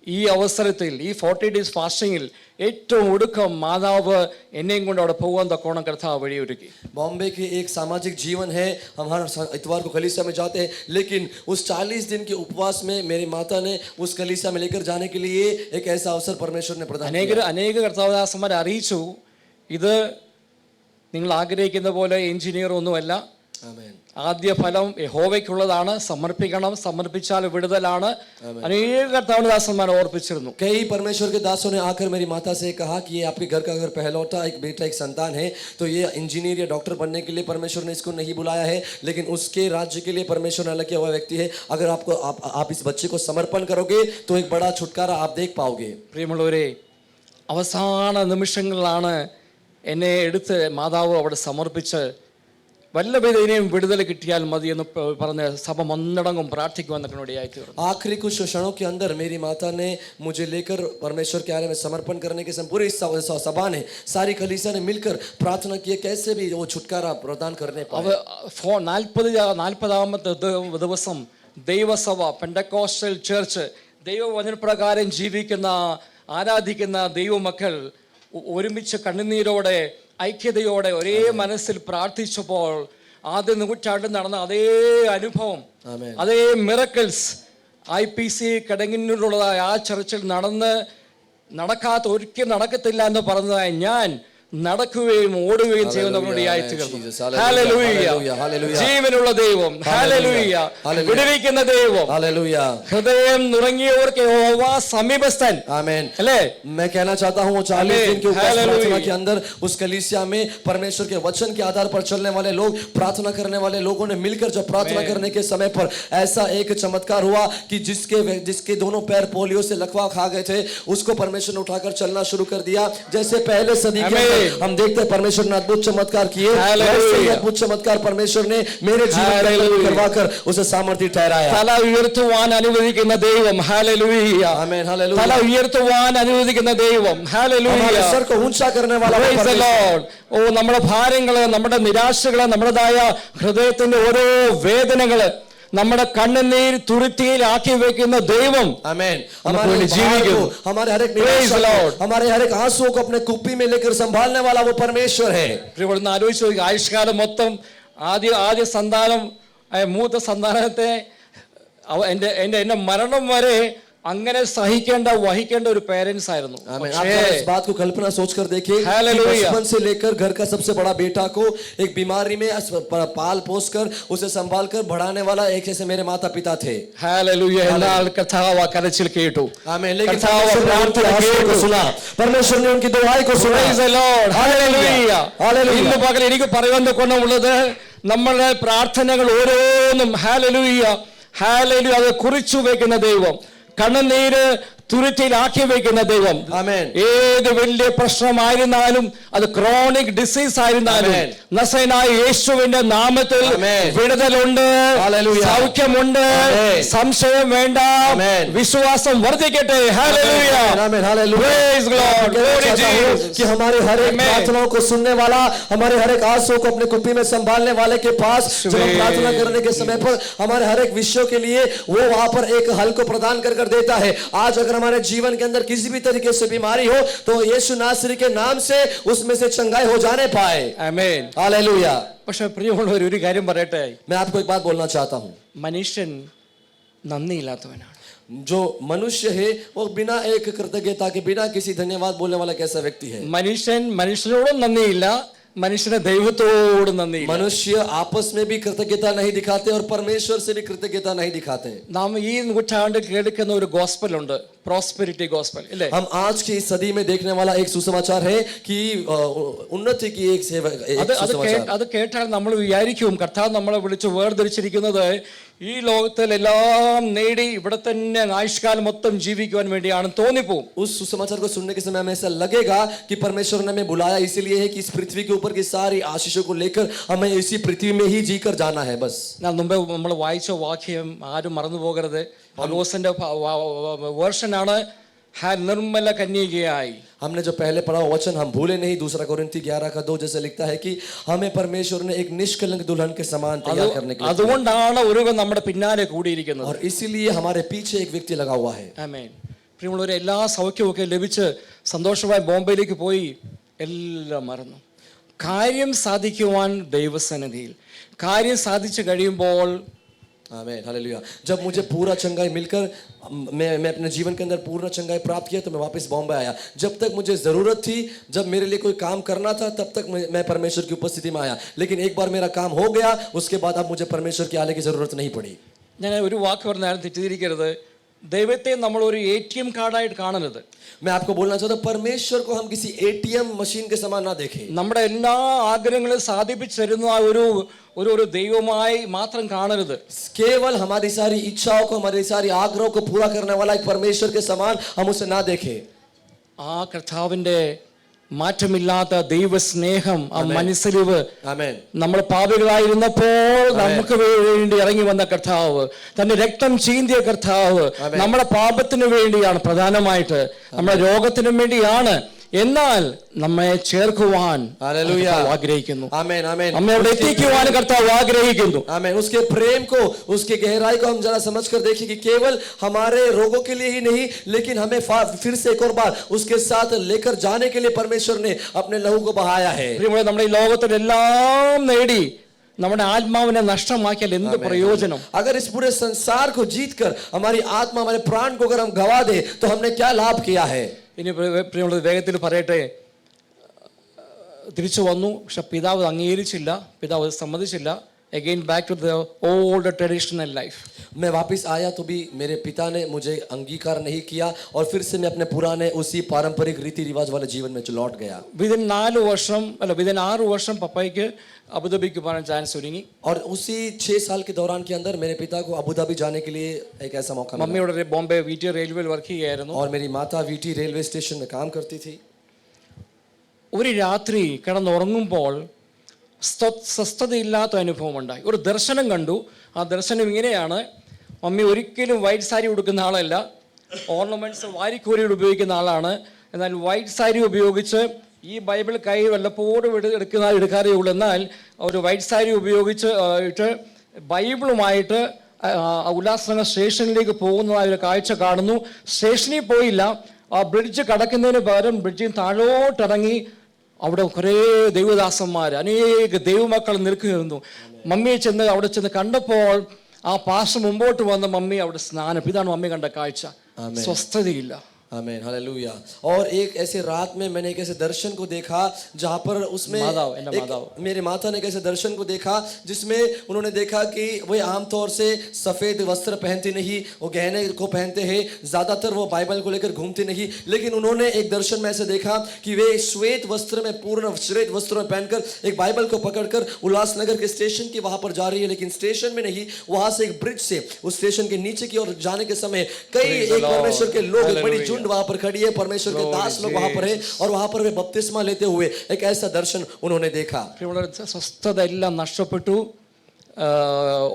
ഈ അവസരത്തിൽ ഈ 40 days ഫാസ്റ്റിങ്ങിൽ ഏറ്റവും ഒടുക്കം മാതാവ് എന്നെയും കൊണ്ട് അവിടെ പോകാൻ തക്കോണം കർത്താവ് വഴിയൊരുക്കി. बॉम्बे के एक सामाजिक जीवन है, हम हर इतवार को कलीसिया में जाते हैं, लेकिन उस 40 दिन के उपवास में मेरी माता ने उस कलीसिया में लेकर जाने के लिए एक ऐसा अवसर परमेश्वर ने प्रदान किया. അനേക കർത്താവദാസന്മാരെ അറിയിച്ചു, ഇത് നിങ്ങൾ ആഗ്രഹിക്കുന്ന പോലെ എഞ്ചിനീയർ ഒന്നുമല്ല. ആമേൻ. ആദ്യ ഫലം യഹോവയ്ക്കുള്ളതാണ്, സമർപ്പിക്കണം, സമർപ്പിച്ചാൽ വിടുതലാണ്. അനേക കർത്താവദാസന്മാരെ ഓർപ്പിച്ചിരുന്നു. कई परमेश्वर के दासों ने आकर मेरी माता से कहा कि ये आपके घर का अगर पहलौठा एक बेटा एक संतान है तो ये इंजीनियर या डॉक्टर बनने के लिए परमेश्वर ने इसको नहीं बुलाया है, लेकिन उसके राज्य के लिए परमेश्वर ने अलग किया हुआ व्यक्ति है. अगर आप इस बच्चे को समर्पण करोगे तो एक बड़ा छुटकारा आप देख पाओगे. പ്രിയമുള്ളവരെ, അവസാന നിമിഷങ്ങളിലാണ് എന്നെ എടുത്ത് മാതാവ് അവിടെ സമർപ്പിച്ച് വല്ലഭേദ ഇനിയും വിടുതൽ കിട്ടിയാൽ മതി എന്ന് പറഞ്ഞ് സഭ ഒന്നടങ്കം പ്രാർത്ഥിക്കുവാൻ ഇടയായി തീർന്നു. आखिरी कुछ क्षणों के अंदर मेरी माता ने मुझे लेकर परमेश्वर के आलय में समर्पण करने के समय पूरी सभा ने, सारी कलीसिया ने मिलकर प्रार्थना की कैसे भी वो छुटकारा प्रदान करने पाए. 40ാമത്തെ ദിവസം ദൈവസഭ പെന്തക്കോസ്റ്റൽ ചർച്ച് ദൈവവചനപ്രകാരം ജീവിക്കുന്ന ആരാധിക്കുന്ന ദൈവമക്കൾ ഒരുമിച്ച് കണ്ണുനീരോടെ ഐക്യതയോടെ ഒരേ മനസ്സിൽ പ്രാർത്ഥിച്ചപ്പോൾ ആദ്യ നൂറ്റാണ്ടിൽ നടന്ന അതേ അനുഭവം, അതേ മിറക്കിൾസ് IPC കടങ്ങന്നൂരിലുള്ളതായ ആ ചർച്ചിൽ നടക്കാത്ത ഒരിക്കലും നടക്കത്തില്ല എന്ന് പറഞ്ഞതായി ഞാൻ നടക്കുകയും ഓടുകയും ചെയ്യുന്നവരുടെയായി തീർന്നു. ഹല്ലേലൂയ. ജീവനുള്ള ദൈവം, ഹല്ലേലൂയ. വിടുവിക്കുന്ന ദൈവം, हालेलुया. ഹൃദയം നുറങ്ങിയവർക്ക് യഹോവ സമീപസ്ഥൻ. आमीन. അല്ലേ? मैं कहना चाहता हूँ 40 दिन के उपवास प्रार्थना के अंदर उस कलीसिया में परमेश्वर के वचन के आधार पर चलने वाले लोग, प्रार्थना करने वाले लोगों ने मिलकर जब प्रार्थना करने के समय पर ऐसा एक चमत्कार हुआ कि जिसके दोनों पैर पोलियो से लकवा खा गए थे, उसको परमेश्वर ने उठाकर चलना शुरू कर दिया. जैसे पहले सदी के अंदर हम देखते हैं परमेश्वर ने अद्भुत चमत्कार किए, वैसे ही अद्भुत चमत्कार परमेश्वर ने मेरे जीवन में करवाकर उसे सामर्थ्य ठहराया. തല ഉയർത്തുവാൻ അനുവദിക്കുന്ന ദൈവം, ഹല്ലേലൂയ. आमीन. हालेलुया. തല ഉയർത്തുവാൻ അനുവദിക്കുന്ന ദൈവം, ഹല്ലേലൂയ. हमारे सर को ऊंचा करने वाला Praise the Lord. ഓ, നമ്മുടെ ഭാരങ്ങള്, നമ്മുടെ നിരാശകള്, നമ്മുടേതായ ഹൃദയത്തിന്റെ ഓരോ വേദനകള്, നമ്മുടെ കണ്ണുനീർ തുരുത്തിയിൽ ആക്കി വെക്കുന്ന ദൈവം. आमीन. हमारे हमारे हर एक निराशा, हमारे हर एक आंसुओं को अपने कुप्पी में लेकर संभालने वाला वो परमेश्वर है. ഇവിടുന്ന് ആലോചിച്ച് നോക്കി, ആയുഷ്കാലം മൊത്തം ആദ്യ സന്താനം, മൂത്ത സന്താനത്തെ എന്റെ മരണം വരെ അങ്ങനെ വഹിക്കേണ്ട ഒരു പേരൻസ് ആയിരുന്നു. आप इस बात को कल्पना सोचकर देखिए, बचपन से लेकर घर का सबसे बड़ा बेटा को एक बीमारी में पाल पोस कर उसे संभाल कर बढ़ाने वाला एक जैसे मेरे माता पिता थे. ഹല്ലേലൂയ. എന്നാൽ കർത്താവ് കരച്ചിൽ കേട്ടു. आमीन. लेकिन सुना, परमेश्वर ने उनकी दुआई को सुना. Praise the Lord. Hallelujah. ഇന്ന് പകൽ എനിക്ക് പറയുവാൻ കൊണ്ടുള്ളത്, നമ്മളുടെ പ്രാർത്ഥനകൾ ഓരോന്നും ഹല്ലേലൂയ ഹല്ലേലൂയ അത് കുറിച്ചു വെക്കുന്ന ദൈവം, കണ്ണുനീര് തുരുത്തിയിലാക്കി വെക്കുന്ന ദൈവം. ഏത് വലിയ പ്രശ്നമായിരുന്നാലും, അത് ക്രോണിക് ഡിസീസ് ആയിരുന്നാലും, നസറേയനായ യേശുവിന്റെ നാമത്തിൽ വിടുതലുണ്ട്, സൗഖ്യമുണ്ട്, സംശയം വേണ്ട, വിശ്വാസം വർദ്ധിക്കട്ടെ. Hallelujah. Praise God. Glory to Jesus. कि हमारे हर एक प्रार्थनाओं को सुनने वाला, हमारे हर एक आंसुओं को अपने कुप्पी में संभालने वाले के पास जब हम प्रार्थना करने के समय पर हमारे हर एक विषयों के लिए वो वहां पर एक हल को प्रदान कर देता है. आज अगर हमारे जीवन के अंदर किसी भी तरीके से बीमारी हो तो यीशु नासरी के नाम से उसमें से चंगाई हो जाने पाए. ആമേൻ. हालेलुया. പക്ഷേ പ്രിയമുള്ളവർ, ഒരു കാര്യം പറയട്ടെ, मैं आपको एक बात बोलना चाहता हूं. മനുഷ്യൻ നന്ദിയില്ലാത്തവനാണ്. जो मनुष्य है वो बिना एक कृतज्ञता के, बिना किसी धन्यवाद बोलने वाला कैसा व्यक्ति है. മനുഷ്യനോടും നന്ദിയില്ല, മനുഷ്യനെ ദൈവത്തോട് നന്ദിയില്ല. मनुष्य आपस में भी कृतज्ञता नहीं दिखाते और परमेश्वर से भी कृतज्ञता नहीं दिखाते. നാം ഈ നൂറ്റാണ്ടിൽ കേൾക്കുന്ന ഒരു ഗോസ്പൽ ഉണ്ട്, പ്രോസ്പെരിറ്റി ഗോസ്പൽ, ഇല്ലേ? हम आज की इस सदी में देखने वाला एक सुसमाचार है कि उन्नति की एक सेवा. അത് കേട്ടാൽ നമ്മൾ വിചാരിക്കും കർത്താവ് നമ്മളെ വിളിച്ച് വേർതിരിച്ചിരിക്കുന്നത് ഈ ലോകത്തിൽ എല്ലാം നേടി ഇവിടെ തന്നെ ആയുഷ്കാലം മൊത്തം ജീവിക്കുവാൻ വേണ്ടിയാണ് തോന്നിപ്പോവും. उस सुसमाचार को सुनने के समय हमें ऐसा लगेगा कि परमेश्वर ने हमें बुलाया इसलिए है कि इस पृथ्वी के ऊपर की सारी आशीषों को लेकर हमें इसी पृथ्वी में ही जीकर जाना है बस. മുമ്പേ നമ്മൾ വായിച്ച വാക്യം ആരും മറന്നു പോകരുത്. പൗലോസിന്റെ വേർഷനാണ്. നിർമ്മല കന്യകയായി. हमने जो पहले पढ़ा वो वचन हम भूले नहीं, 2 कोरिन्थी 11:2 जैसे लिखता है कि हमें परमेश्वर ने एक निष्कलंक दुल्हन के समान तैयार करने के लिए, അതുകൊണ്ടാണ് ഒരുവൻ നമ്മുടെ പിന്നാലെ കൂടിയിരിക്കുന്നത്. और इसीलिए हमारे पीछे एक व्यक्ति लगा हुआ है. ആമേൻ. പ്രിയമുള്ളവരെ, എല്ലാ സൗഖ്യമൊക്കെ ലഭിച്ച് സന്തോഷമായി ബോംബെയിലേക്ക് പോയി എല്ലാം മറന്നു. കാര്യം സാധിക്കുവാൻ ദൈവസന്നിധിയിൽ കാര്യം സാധിച്ചു കഴിയുമ്പോൾ, आमीन, हालेलुया, जब मुझे पूरा चंगाई मिलकर मैं अपने जीवन के अंदर पूर्ण चंगाई प्राप्त किया तो मैं वापस बॉम्बे आया. जब तक मुझे ज़रूरत थी, जब मेरे लिए कोई काम करना था, तब तक मैं परमेश्वर की उपस्थिति में आया. लेकिन एक बार मेरा काम हो गया, उसके बाद अब मुझे परमेश्वर के आने की ज़रूरत नहीं पड़ी. ഞാൻ ഒരു വാക്ക് പറഞ്ഞാലും തെറ്റിദ്ധരിക്കരുത്. ദൈവത്തെ നമ്മൾ ഒരു ATM കാർഡായിട്ട് കാണരുത്. मैं आपको बोलना चाहता हूँ, परमेश्वर को हम किसी ATM मशीन के समान ना देखें. നമ്മുടെ എല്ലാ ആഗ്രഹങ്ങളും സാധിപ്പിച്ചു തരുന്ന ഒരു ദൈവമായി മാത്രം കാണരുത്. केवल हमारी सारी इच्छाओं को, हमारी सारी आग्रहों को पूरा करने वाला एक परमेश्वर के समान हम उसे ना देखें. ആ കർത്താവിന്റെ മാറ്റമില്ലാത്ത ദൈവസ്നേഹം, ആ മനസ്സലിവ്, ആമേൻ, നമ്മൾ പാപികളായിരുന്നപ്പോൾ നമുക്ക് വേണ്ടി ഇറങ്ങി വന്ന കർത്താവ്, തന്റെ രക്തം ചീന്തിയ കർത്താവ് നമ്മുടെ പാപത്തിന് വേണ്ടിയാണ്, പ്രധാനമായിട്ട് നമ്മുടെ രോഗത്തിനും വേണ്ടിയാണ്. എന്നാൽ നമ്മെ ചേർക്കുവാൻ ആഗ്രഹിക്കുന്നു. നമ്മെ അവിടെ എത്തിക്കുവാൻ കർത്താവ് ആഗ്രഹിക്കുന്നു. आमीन. उसके प्रेम को, उसके गहराई को हम जरा समझ कर देखिए कि केवल हमारे रोगों के लिए ही नहीं, लेकिन हमें फिर से एक और बार उसके साथ लेकर जाने के लिए परमेश्वर ने अपने लहू को बहाया है. നമ്മുടെ ഈ ലോകത്തിലെല്ലാം നേടി നമ്മുടെ ആത്മാവിനെ നഷ്ടമാക്കിയാൽ എന്ത് പ്രയോജനം? अगर इस पूरे संसार को जीतकर हमारी आत्मा, हमारे प्राण को अगर हम गवा दे तो हमने क्या लाभ किया है? ഇനി പ്രിയമുള്ളത്, വേഗത്തിൽ പറയട്ടെ. തിരിച്ചു വന്നു, പക്ഷെ പിതാവ് അംഗീകരിച്ചില്ല, പിതാവ് സമ്മതിച്ചില്ല. Again back to the old traditional life. मैं वापस आया तो भी मेरे पिता ने मुझे अंगीकार नहीं किया, और फिर से मैं अपने पुराने उसी पारंपरिक रीति रिवाज वाले जीवन में लौट गया. വിതിൻ 6 വർഷം പപ്പായ്ക്ക് അബുദാബിക്ക് പോകാൻ ചാൻസ് ഒരുങ്ങി. और उसी 6 साल के दौरान के अंदर मेरे पिता को अबू धाबी जाने के लिए एक ऐसा मौका मिला. മമ്മിയുടെ ബോംബെ VT റെയിൽവേയിൽ വർക്ക് ചെയ്യായിരുന്നു. और मेरी माता VT रेलवे स्टेशन में काम करती थी. ഒരു രാത്രി കിടന്നുറങ്ങുമ്പോൾ സ്വസ്ഥതയില്ലാത്ത അനുഭവം ഉണ്ടായി. ഒരു ദർശനം കണ്ടു. ആ ദർശനം ഇങ്ങനെയാണ്: മമ്മി ഒരിക്കലും വൈറ്റ് സാരി ഉടുക്കുന്ന ആളല്ല, ഓർണമെന്റ്സ് വാരിക്കോരിയിൽ ഉപയോഗിക്കുന്ന ആളാണ്. എന്നാൽ വൈറ്റ് സാരി ഉപയോഗിച്ച് ഈ ബൈബിൾ കൈ വല്ലപ്പോഴും എടുക്കാറേ ഉള്ളൂ. എന്നാൽ ഒരു വൈറ്റ് സാരി ഉപയോഗിച്ച് ബൈബിളുമായിട്ട് ഉല്ലാസനഗർ സ്റ്റേഷനിലേക്ക് പോകുന്നതായ ഒരു കാഴ്ച കാണുന്നു. സ്റ്റേഷനിൽ പോയില്ല, ആ ബ്രിഡ്ജ് കടക്കുന്നതിന് പകരം ബ്രിഡ്ജിൽ താഴോട്ടിറങ്ങി അവിടെ കുറേ ദൈവദാസന്മാർ, അനേക ദൈവമക്കൾ നിൽക്കുകയായിരുന്നു. മമ്മിയെ അവിടെ ചെന്ന് കണ്ടപ്പോൾ ആ പാസ്റ്റർ മുമ്പോട്ട് വന്ന് മമ്മി അവിടെ സ്നാനം. ഇതാണ് മമ്മി കണ്ട കാഴ്ച. സ്വസ്ഥതയില്ല. आमीन, हालेलुया. और एक ऐसे रात में मैंने एक ऐसे दर्शन को देखा जहाँ पर उसमें मेरे माता ने एक ऐसे दर्शन को देखा जिसमें उन्होंने देखा कि वे आमतौर से सफ़ेद वस्त्र पहनते नहीं, वो गहने को पहनते हैं, ज़्यादातर वो बाइबल को लेकर घूमते नहीं. लेकिन उन्होंने एक दर्शन में ऐसे देखा कि वे श्वेत वस्त्र में, पूर्ण श्वेत वस्त्र में पहनकर एक बाइबल को पकड़कर उल्लासनगर के स्टेशन की वहाँ पर जा रही है. लेकिन स्टेशन में नहीं, वहाँ से एक ब्रिज से उस स्टेशन के नीचे की ओर जाने के समय कई एक परमेश्वर के लोग, बड़ी झुंड वहां पर खड़ी है, परमेश्वर के दास लोग वहां पर है, और वहां पर वे बपतिस्मा लेते हुए एक ऐसा दर्शन उन्होंने देखा. സ്വസ്ഥത എല്ലാം നഷ്ടപ്പെട്ടു.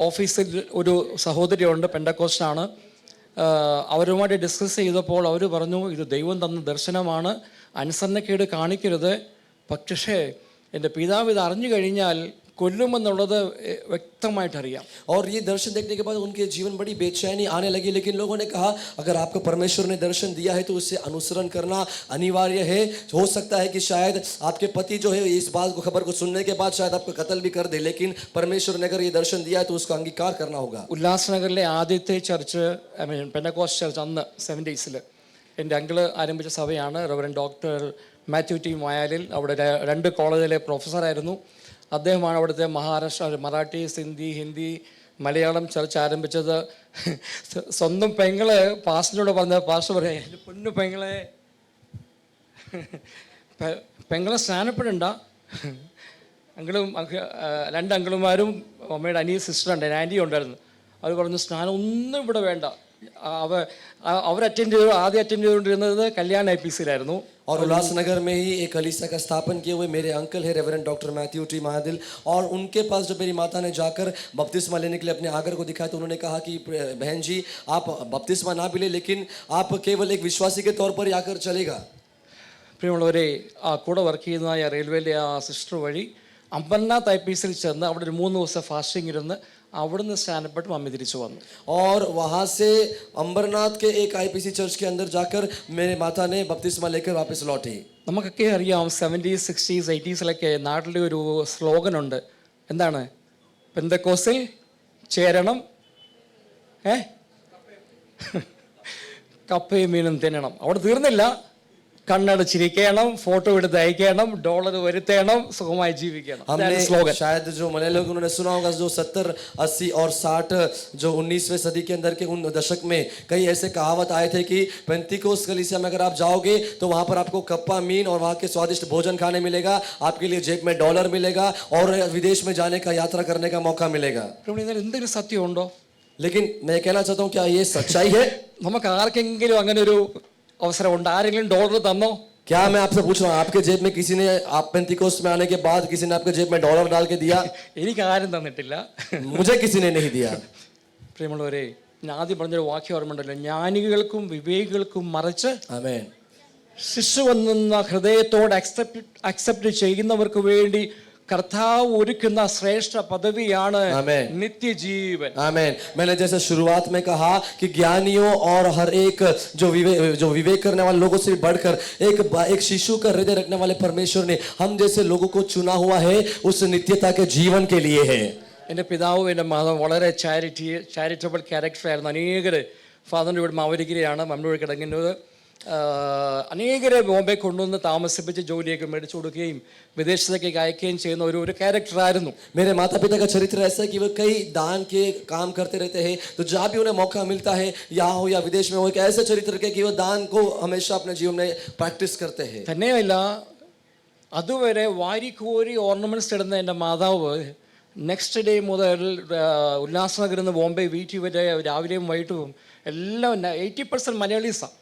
ഓഫീസിൽ ഒരു സഹോദരിയുണ്ട്, പെന്തക്കോസ്റ്റാണ്. അവരുമായിട്ട് ഡിസ്കസ് ചെയ്തപ്പോൾ അവർ പറഞ്ഞു, ഇത് ദൈവം തന്ന ദർശനമാണ്, അനുസരണക്കേട് കാണിക്കരുത്. പക്ഷേ എൻ്റെ പിതാവ് ഇത് അറിഞ്ഞു കഴിഞ്ഞാൽ കൊല്ലുമെന്നുള്ളത് വ്യക്തമായിട്ട് അറിയാം. और ये दर्शन देखने के बाद उनके जीवन बड़ी बेचैनी आने लगी. लेकिन लोगों ने कहा, अगर आपको परमेश्वर ने दर्शन दिया है तो उससे अनुसरण करना अनिवार्य है. हो सकता है कि शायद आपके पति जो है इस बात को, खबर को सुनने के बाद शायद आपको कत्ल भी कर दे, लेकिन परमेश्वर ने अगर ये दर्शन दिया है तो उसका अंगीकार करना होगा. ഉല്ലാസനഗറിലെ ആദ്യത്തെ ചർച്ച്, പെന്തക്കോസ്റ്റ് ചർച്ച്, അന്ന് 70s എൻ്റെ അങ്കിള് ആരംഭിച്ച സഭയാണ്. റവറൻഡ് ഡോക്ടർ മാത്യു ടി മായാലിൽ അവിടെ 2 കോളേജിലെ പ്രൊഫസറായിരുന്നു. അദ്ദേഹമാണ് അവിടുത്തെ മറാഠി, സിന്ധി, ഹിന്ദി, മലയാളം ചർച്ച ആരംഭിച്ചത്. സ്വന്തം പെങ്ങളെ പാസ്റ്ററിനോട് പറഞ്ഞ പാസ്റ്റർ പറയാം, എൻ്റെ പൊന്നു പെങ്ങളെ സ്നാനപ്പെടണ്ട. അങ്കിളും 2 അങ്കിളുമാരും അമ്മയുടെ അനിയ സിസ്റ്റർ ഉണ്ട്, ആൻറ്റി ഉണ്ടായിരുന്നു. അവർ പറഞ്ഞു, സ്നാനം ഒന്നും ഇവിടെ വേണ്ട. അവർ ആദ്യം അറ്റൻഡ് ചെയ്തുകൊണ്ടിരുന്നത് കല്യാൺ IPCയിലായിരുന്നു. और उल्लासनगर में ही एक कलीसिया का स्थापन किए हुए मेरे अंकल है रेवरेंड डॉक्टर मैथ्यू टी महादिल, और उनके पास जब मेरी माता ने जाकर बपतिस्मा लेने के लिए अपने आगर को दिखाया तो उन्होंने कहा कि बहन जी आप बपतिस्मा ना भी ले, लेकिन आप केवल एक विश्वासी के तौर पर ही आकर चलेगा। പ്രിയമുള്ളവരെ, ആ കൂടെ വർക്ക് ചെയ്യുന്നതായ റെയിൽവേയിലെ ആ സിസ്റ്റർ വഴി അമ്പർനാഥ് IPC ചെന്ന് അവിടെ ഒരു 3 ദിവസം ഫാസ്റ്റിംഗ് ഇരുന്ന് അവിടുന്ന് സ്നാനപ്പെട്ട് മമ്മി തിരിച്ചു വന്നു. और वहाँ से अंबरनाथ के एक IPC चर्च के अंदर जाकर मेरे माता ने बपतिस्मा लेकर वापस लौटी। നമുക്കൊക്കെ അറിയാം 70s 60s 80s നാട്ടിലെ ഒരു സ്ലോഗൻ ഉണ്ട്. എന്താണ്? പെന്തക്കോസ്തിൽ ചേരണം, കപ്പയും മീനും തിന്നണം. അവിടെ തീർന്നില്ല, കണ്ണടച്ചിരിക്കണം, ഫോട്ടോ എടുത്ത് അയക്കണം, ഡോളർ വരുത്തണം, സുഖമായി ജീവിക്കണം. हमने സ്ലോഗൻ. शायद जो मलयाली लोग उन्होंने सुना होगा जो 70, 80 और 60 जो 19वीं सदी के अंदर के उन दशक में कई ऐसे कहावत आए थे कि पेंतिकोस्त कलीसिया में अगर आप जाओगे तो वहाँ पर आपको कप्पा मीन और वहाँ के स्वादिष्ट भोजन खाने मिलेगा, आपके लिए जेब में डॉलर मिलेगा और विदेश में जाने का यात्रा करने का मौका मिलेगा। എന്തെങ്കിലും സത്യമുണ്ടോ? लेकिन मैं कहना चाहता हूँ क्या ये सच्चाई है? നമുക്ക് ആർക്കെങ്കിലും അങ്ങനെ ഒരു അവസരമുണ്ട്? ആരെങ്കിലും ഡോളർ തന്നോ? क्या मैं आपसे पूछ रहा हूँ, आपके जेब में किसी ने, आप पेंतिकोस्त में आने के बाद किसी ने आपके जेब में डॉलर डाल के दिया? എനിക്ക് ആരും തന്നിട്ടില്ല. मुझे किसी ने नहीं दिया। പ്രിയമുള്ളവരെ, ഞാൻ ആദ്യം പറഞ്ഞൊരു വാക്യം ഓർമ്മയുണ്ടല്ലോ, ജ്ഞാനികൾക്കും വിവേകികൾക്കും മറിച്ച് आमीन। ശിശുവെന്ന ഹൃദയത്തോട് അക്സെപ്റ്റ് ചെയ്യുന്നവർക്ക് വേണ്ടി കർത്താവ് ഒരുക്കുന്ന ശ്രേഷ്ഠ പദവിയാണ് നിത്യജീവൻ. आमीन। मैंने जैसे शुरुआत में कहा कि ज्ञानियों और हर एक जो विवेक करने वाले लोगों से बढ़कर एक शिशु का हृदय रखने वाले परमेश्वर ने हम जैसे लोगों को चुना हुआ है उस नित्यता के जीवन के लिए है। എൻ്റെ പിതാവും എൻ്റെ മാതാവും വളരെ ചാരിറ്റബിൾ ക്യാരക്ടറായിരുന്നു. അനേകര് ഫാദറിൻ്റെ വീട് മാവേലിക്കരയാണ്, മമ്മൂടി കിടങ്ങുന്നത്. അനേകരെ ബോംബെ കൊണ്ടുവന്ന് താമസിപ്പിച്ച് ജോലിയൊക്കെ മേടിച്ചു കൊടുക്കുകയും വിദേശത്തേക്ക് അയക്കുകയും ചെയ്യുന്ന ഒരു ക്യാരക്ടറായിരുന്നു. मेरे माता पिता का चरित्र ऐसा है कि वो कई दान के काम करते रहते हैं, तो जहाँ भी उन्हें मौका मिलता है यहाँ हो या विदेश में हो, एक ऐसे चरित्र के कि वो दान को हमेशा अपने जीवन में प्रैक्टिस करते हैं। തന്നെയല്ല, അതുവരെ വാരിക്കോരി ഓർണമെന്റ്സ് ഇടുന്ന എൻ്റെ മാതാവ് നെക്സ്റ്റ് ഡേ മുതൽ ഉല്ലാസനഗറിൽ നിന്ന് ബോംബെ വീട്ടിൽ വരെ രാവിലെയും വൈകിട്ടും എല്ലാം 80% മലയാളീസാണ്.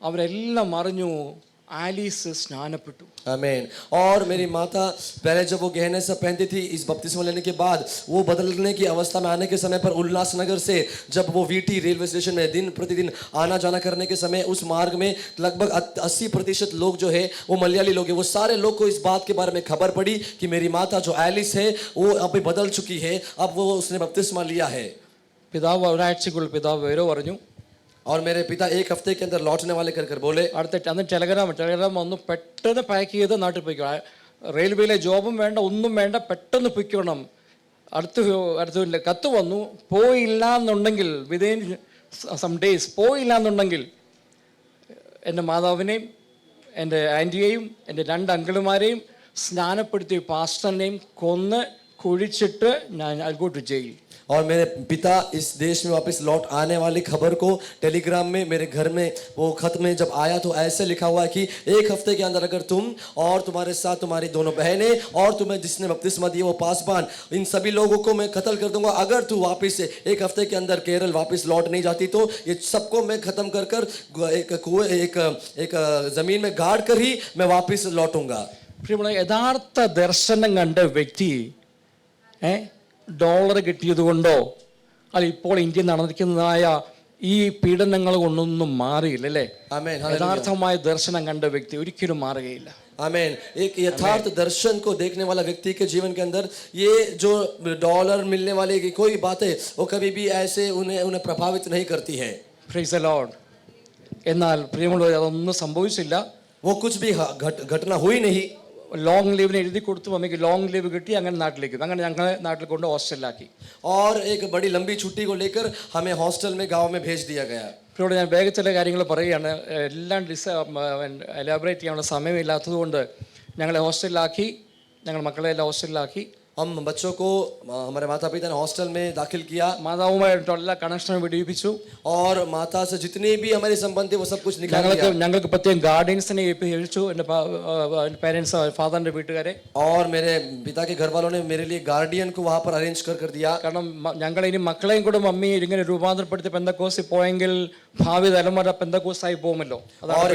അവരെല്ലാം അറിഞ്ഞു ആലീസ് സ്നാനപ്പെട്ടു. आमीन। और मेरी माता पहले जब वो गहने से पहनती थी, इस बपतिस्मा लेने के बाद वो बदलने की अवस्था में आने के समय पर उल्लासनगर से जब वो वीटी रेलवे स्टेशन में दिन प्रतिदिन आना जाना करने के समय उस मार्ग में लगभग 80% लोग जो है वो मलयाली लोग हैं, वो सारे लोग को इस बात के बारे में खबर पड़ी कि मेरी माता जो एलिस है वो अभी बदल चुकी है, अब वो उसने बपतिस्मा लिया है। പിതാവ് ഒരാഴ്ചക്കുള്ളിൽ പിതാവ് വിവരം പറഞ്ഞു. और मेरे पिता एक हफ्ते के अंदर लौटने वाले कर बोले। അടുത്തിട്ട് അന്ന് ടെലഗ്രാം വന്ന് പെട്ടെന്ന് പാക്ക് ചെയ്ത് നാട്ടിൽ പോയിക്കണം. റെയിൽവേയിലെ ജോബും വേണ്ട, ഒന്നും വേണ്ട, പെട്ടെന്ന് പൊയ്ക്കണം. അടുത്ത കത്ത് വന്നു, പോയില്ല എന്നുണ്ടെങ്കിൽ വിതിൻ സം ഡേയ്സ് പോയില്ല എന്നുണ്ടെങ്കിൽ എൻ്റെ മാതാവിനെയും എൻ്റെ ആൻറ്റിയെയും എൻ്റെ 2 അങ്കിളുമാരെയും സ്നാനപ്പെടുത്തി പാസ്റ്ററിനെയും കൊന്ന് കുഴിച്ചിട്ട് ഞാൻ ഐ ഗോ ടു ജയിൽ. और मेरे पिता इस देश में वापस लौट आने वाली खबर को टेलीग्राम में मेरे घर में वो खत में जब आया तो ऐसे लिखा हुआ है कि 1 हफ्ते के अंदर अगर तुम और तुम्हारे साथ तुम्हारी दोनों बहनें और तुम्हें जिसने बपतिस्मा दिया वो पासबान, इन सभी लोगों को मैं कत्ल कर दूंगा अगर तू वापस 1 हफ्ते के अंदर केरल वापस लौट नहीं जाती, तो ये सबको मैं खत्म कर एक जमीन में गाड़ कर ही मैं वापस लौटूंगा। യഥാർത്ഥ ദർശനം കണ്ട വ്യക്തി ഡോളർ കിട്ടിയത് കൊണ്ടോ അല്ല ഇപ്പോൾ ഇന്ത്യ നടന്നിരിക്കുന്നതായ ഈ പീഡനങ്ങൾ കൊണ്ടൊന്നും മാറിയില്ല അല്ലേ? യഥാർത്ഥമായ ദർശനം കണ്ട വ്യക്തി ഒരിക്കലും മാറുകയില്ല. आमीन। एक यथार्थ दर्शन को देखने वाला व्यक्ति के जीवन के अंदर ये जो डॉलर मिलने वाले की कोई बातें वो कभी भी ऐसे उन्हें प्रभावित नहीं करती है। Praise the Lord. എന്നാൽ പ്രിയമുള്ളവരെ, അതൊന്നും സംഭവിച്ചില്ല. वो कुछ भी घटना हुई नहीं। ലോങ് ലീവിന് എഴുതി കൊടുത്തു, അമ്മയ്ക്ക് ലോങ് ലീവ് കിട്ടി, അങ്ങനെ നാട്ടിലേക്ക്. അങ്ങനെ ഞങ്ങളെ നാട്ടിൽ കൊണ്ട് ഹോസ്റ്റലിലാക്കി. और एक बड़ी लंबी छुट्टी को लेकर हमें हॉस्टल में गांव में भेज दिया गया। ഇവിടെ ഞാൻ വേഗത്തിലെ കാര്യങ്ങൾ പറയുകയാണ്, എല്ലാം എലാബറേറ്റ് ചെയ്യാനുള്ള സമയമില്ലാത്തതുകൊണ്ട് ഞങ്ങളെ ഹോസ്റ്റലിലാക്കി, ഞങ്ങളുടെ മക്കളെ എല്ലാം ഹോസ്റ്റലിലാക്കി. हम बच्चों को हमारे माता पिता ने हॉस्टल में दाखिल किया മാതാവുമായിട്ടുള്ള എല്ലാ കണക്ഷനും വിടിയിപ്പിച്ചു. और माता से जितनी भी हमारी संबंध थी वो सब कुछ निकाल दिया. ഞങ്ങൾക്ക് പ്രത്യേകം ഗാർഡിയൻസിനെ ഏൽപ്പിച്ചു, എൻ്റെ പേരൻസ് ഫാദറിന്റെ വീട്ടുകാരെ. और मेरे पिता के घर वालों ने मेरे लिए गार्डियन को वहां पर अरेंज कर दिया. കാരണം ഞങ്ങൾ ഇനി മക്കളെയും കൂടെ മമ്മി ഇങ്ങനെ രൂപാന്തരപ്പെടുത്തി പെന്തക്കോസിൽ പോയെങ്കിൽ ഭാവി തലമുറ പെന്തക്കോസായി പോകുമല്ലോ. और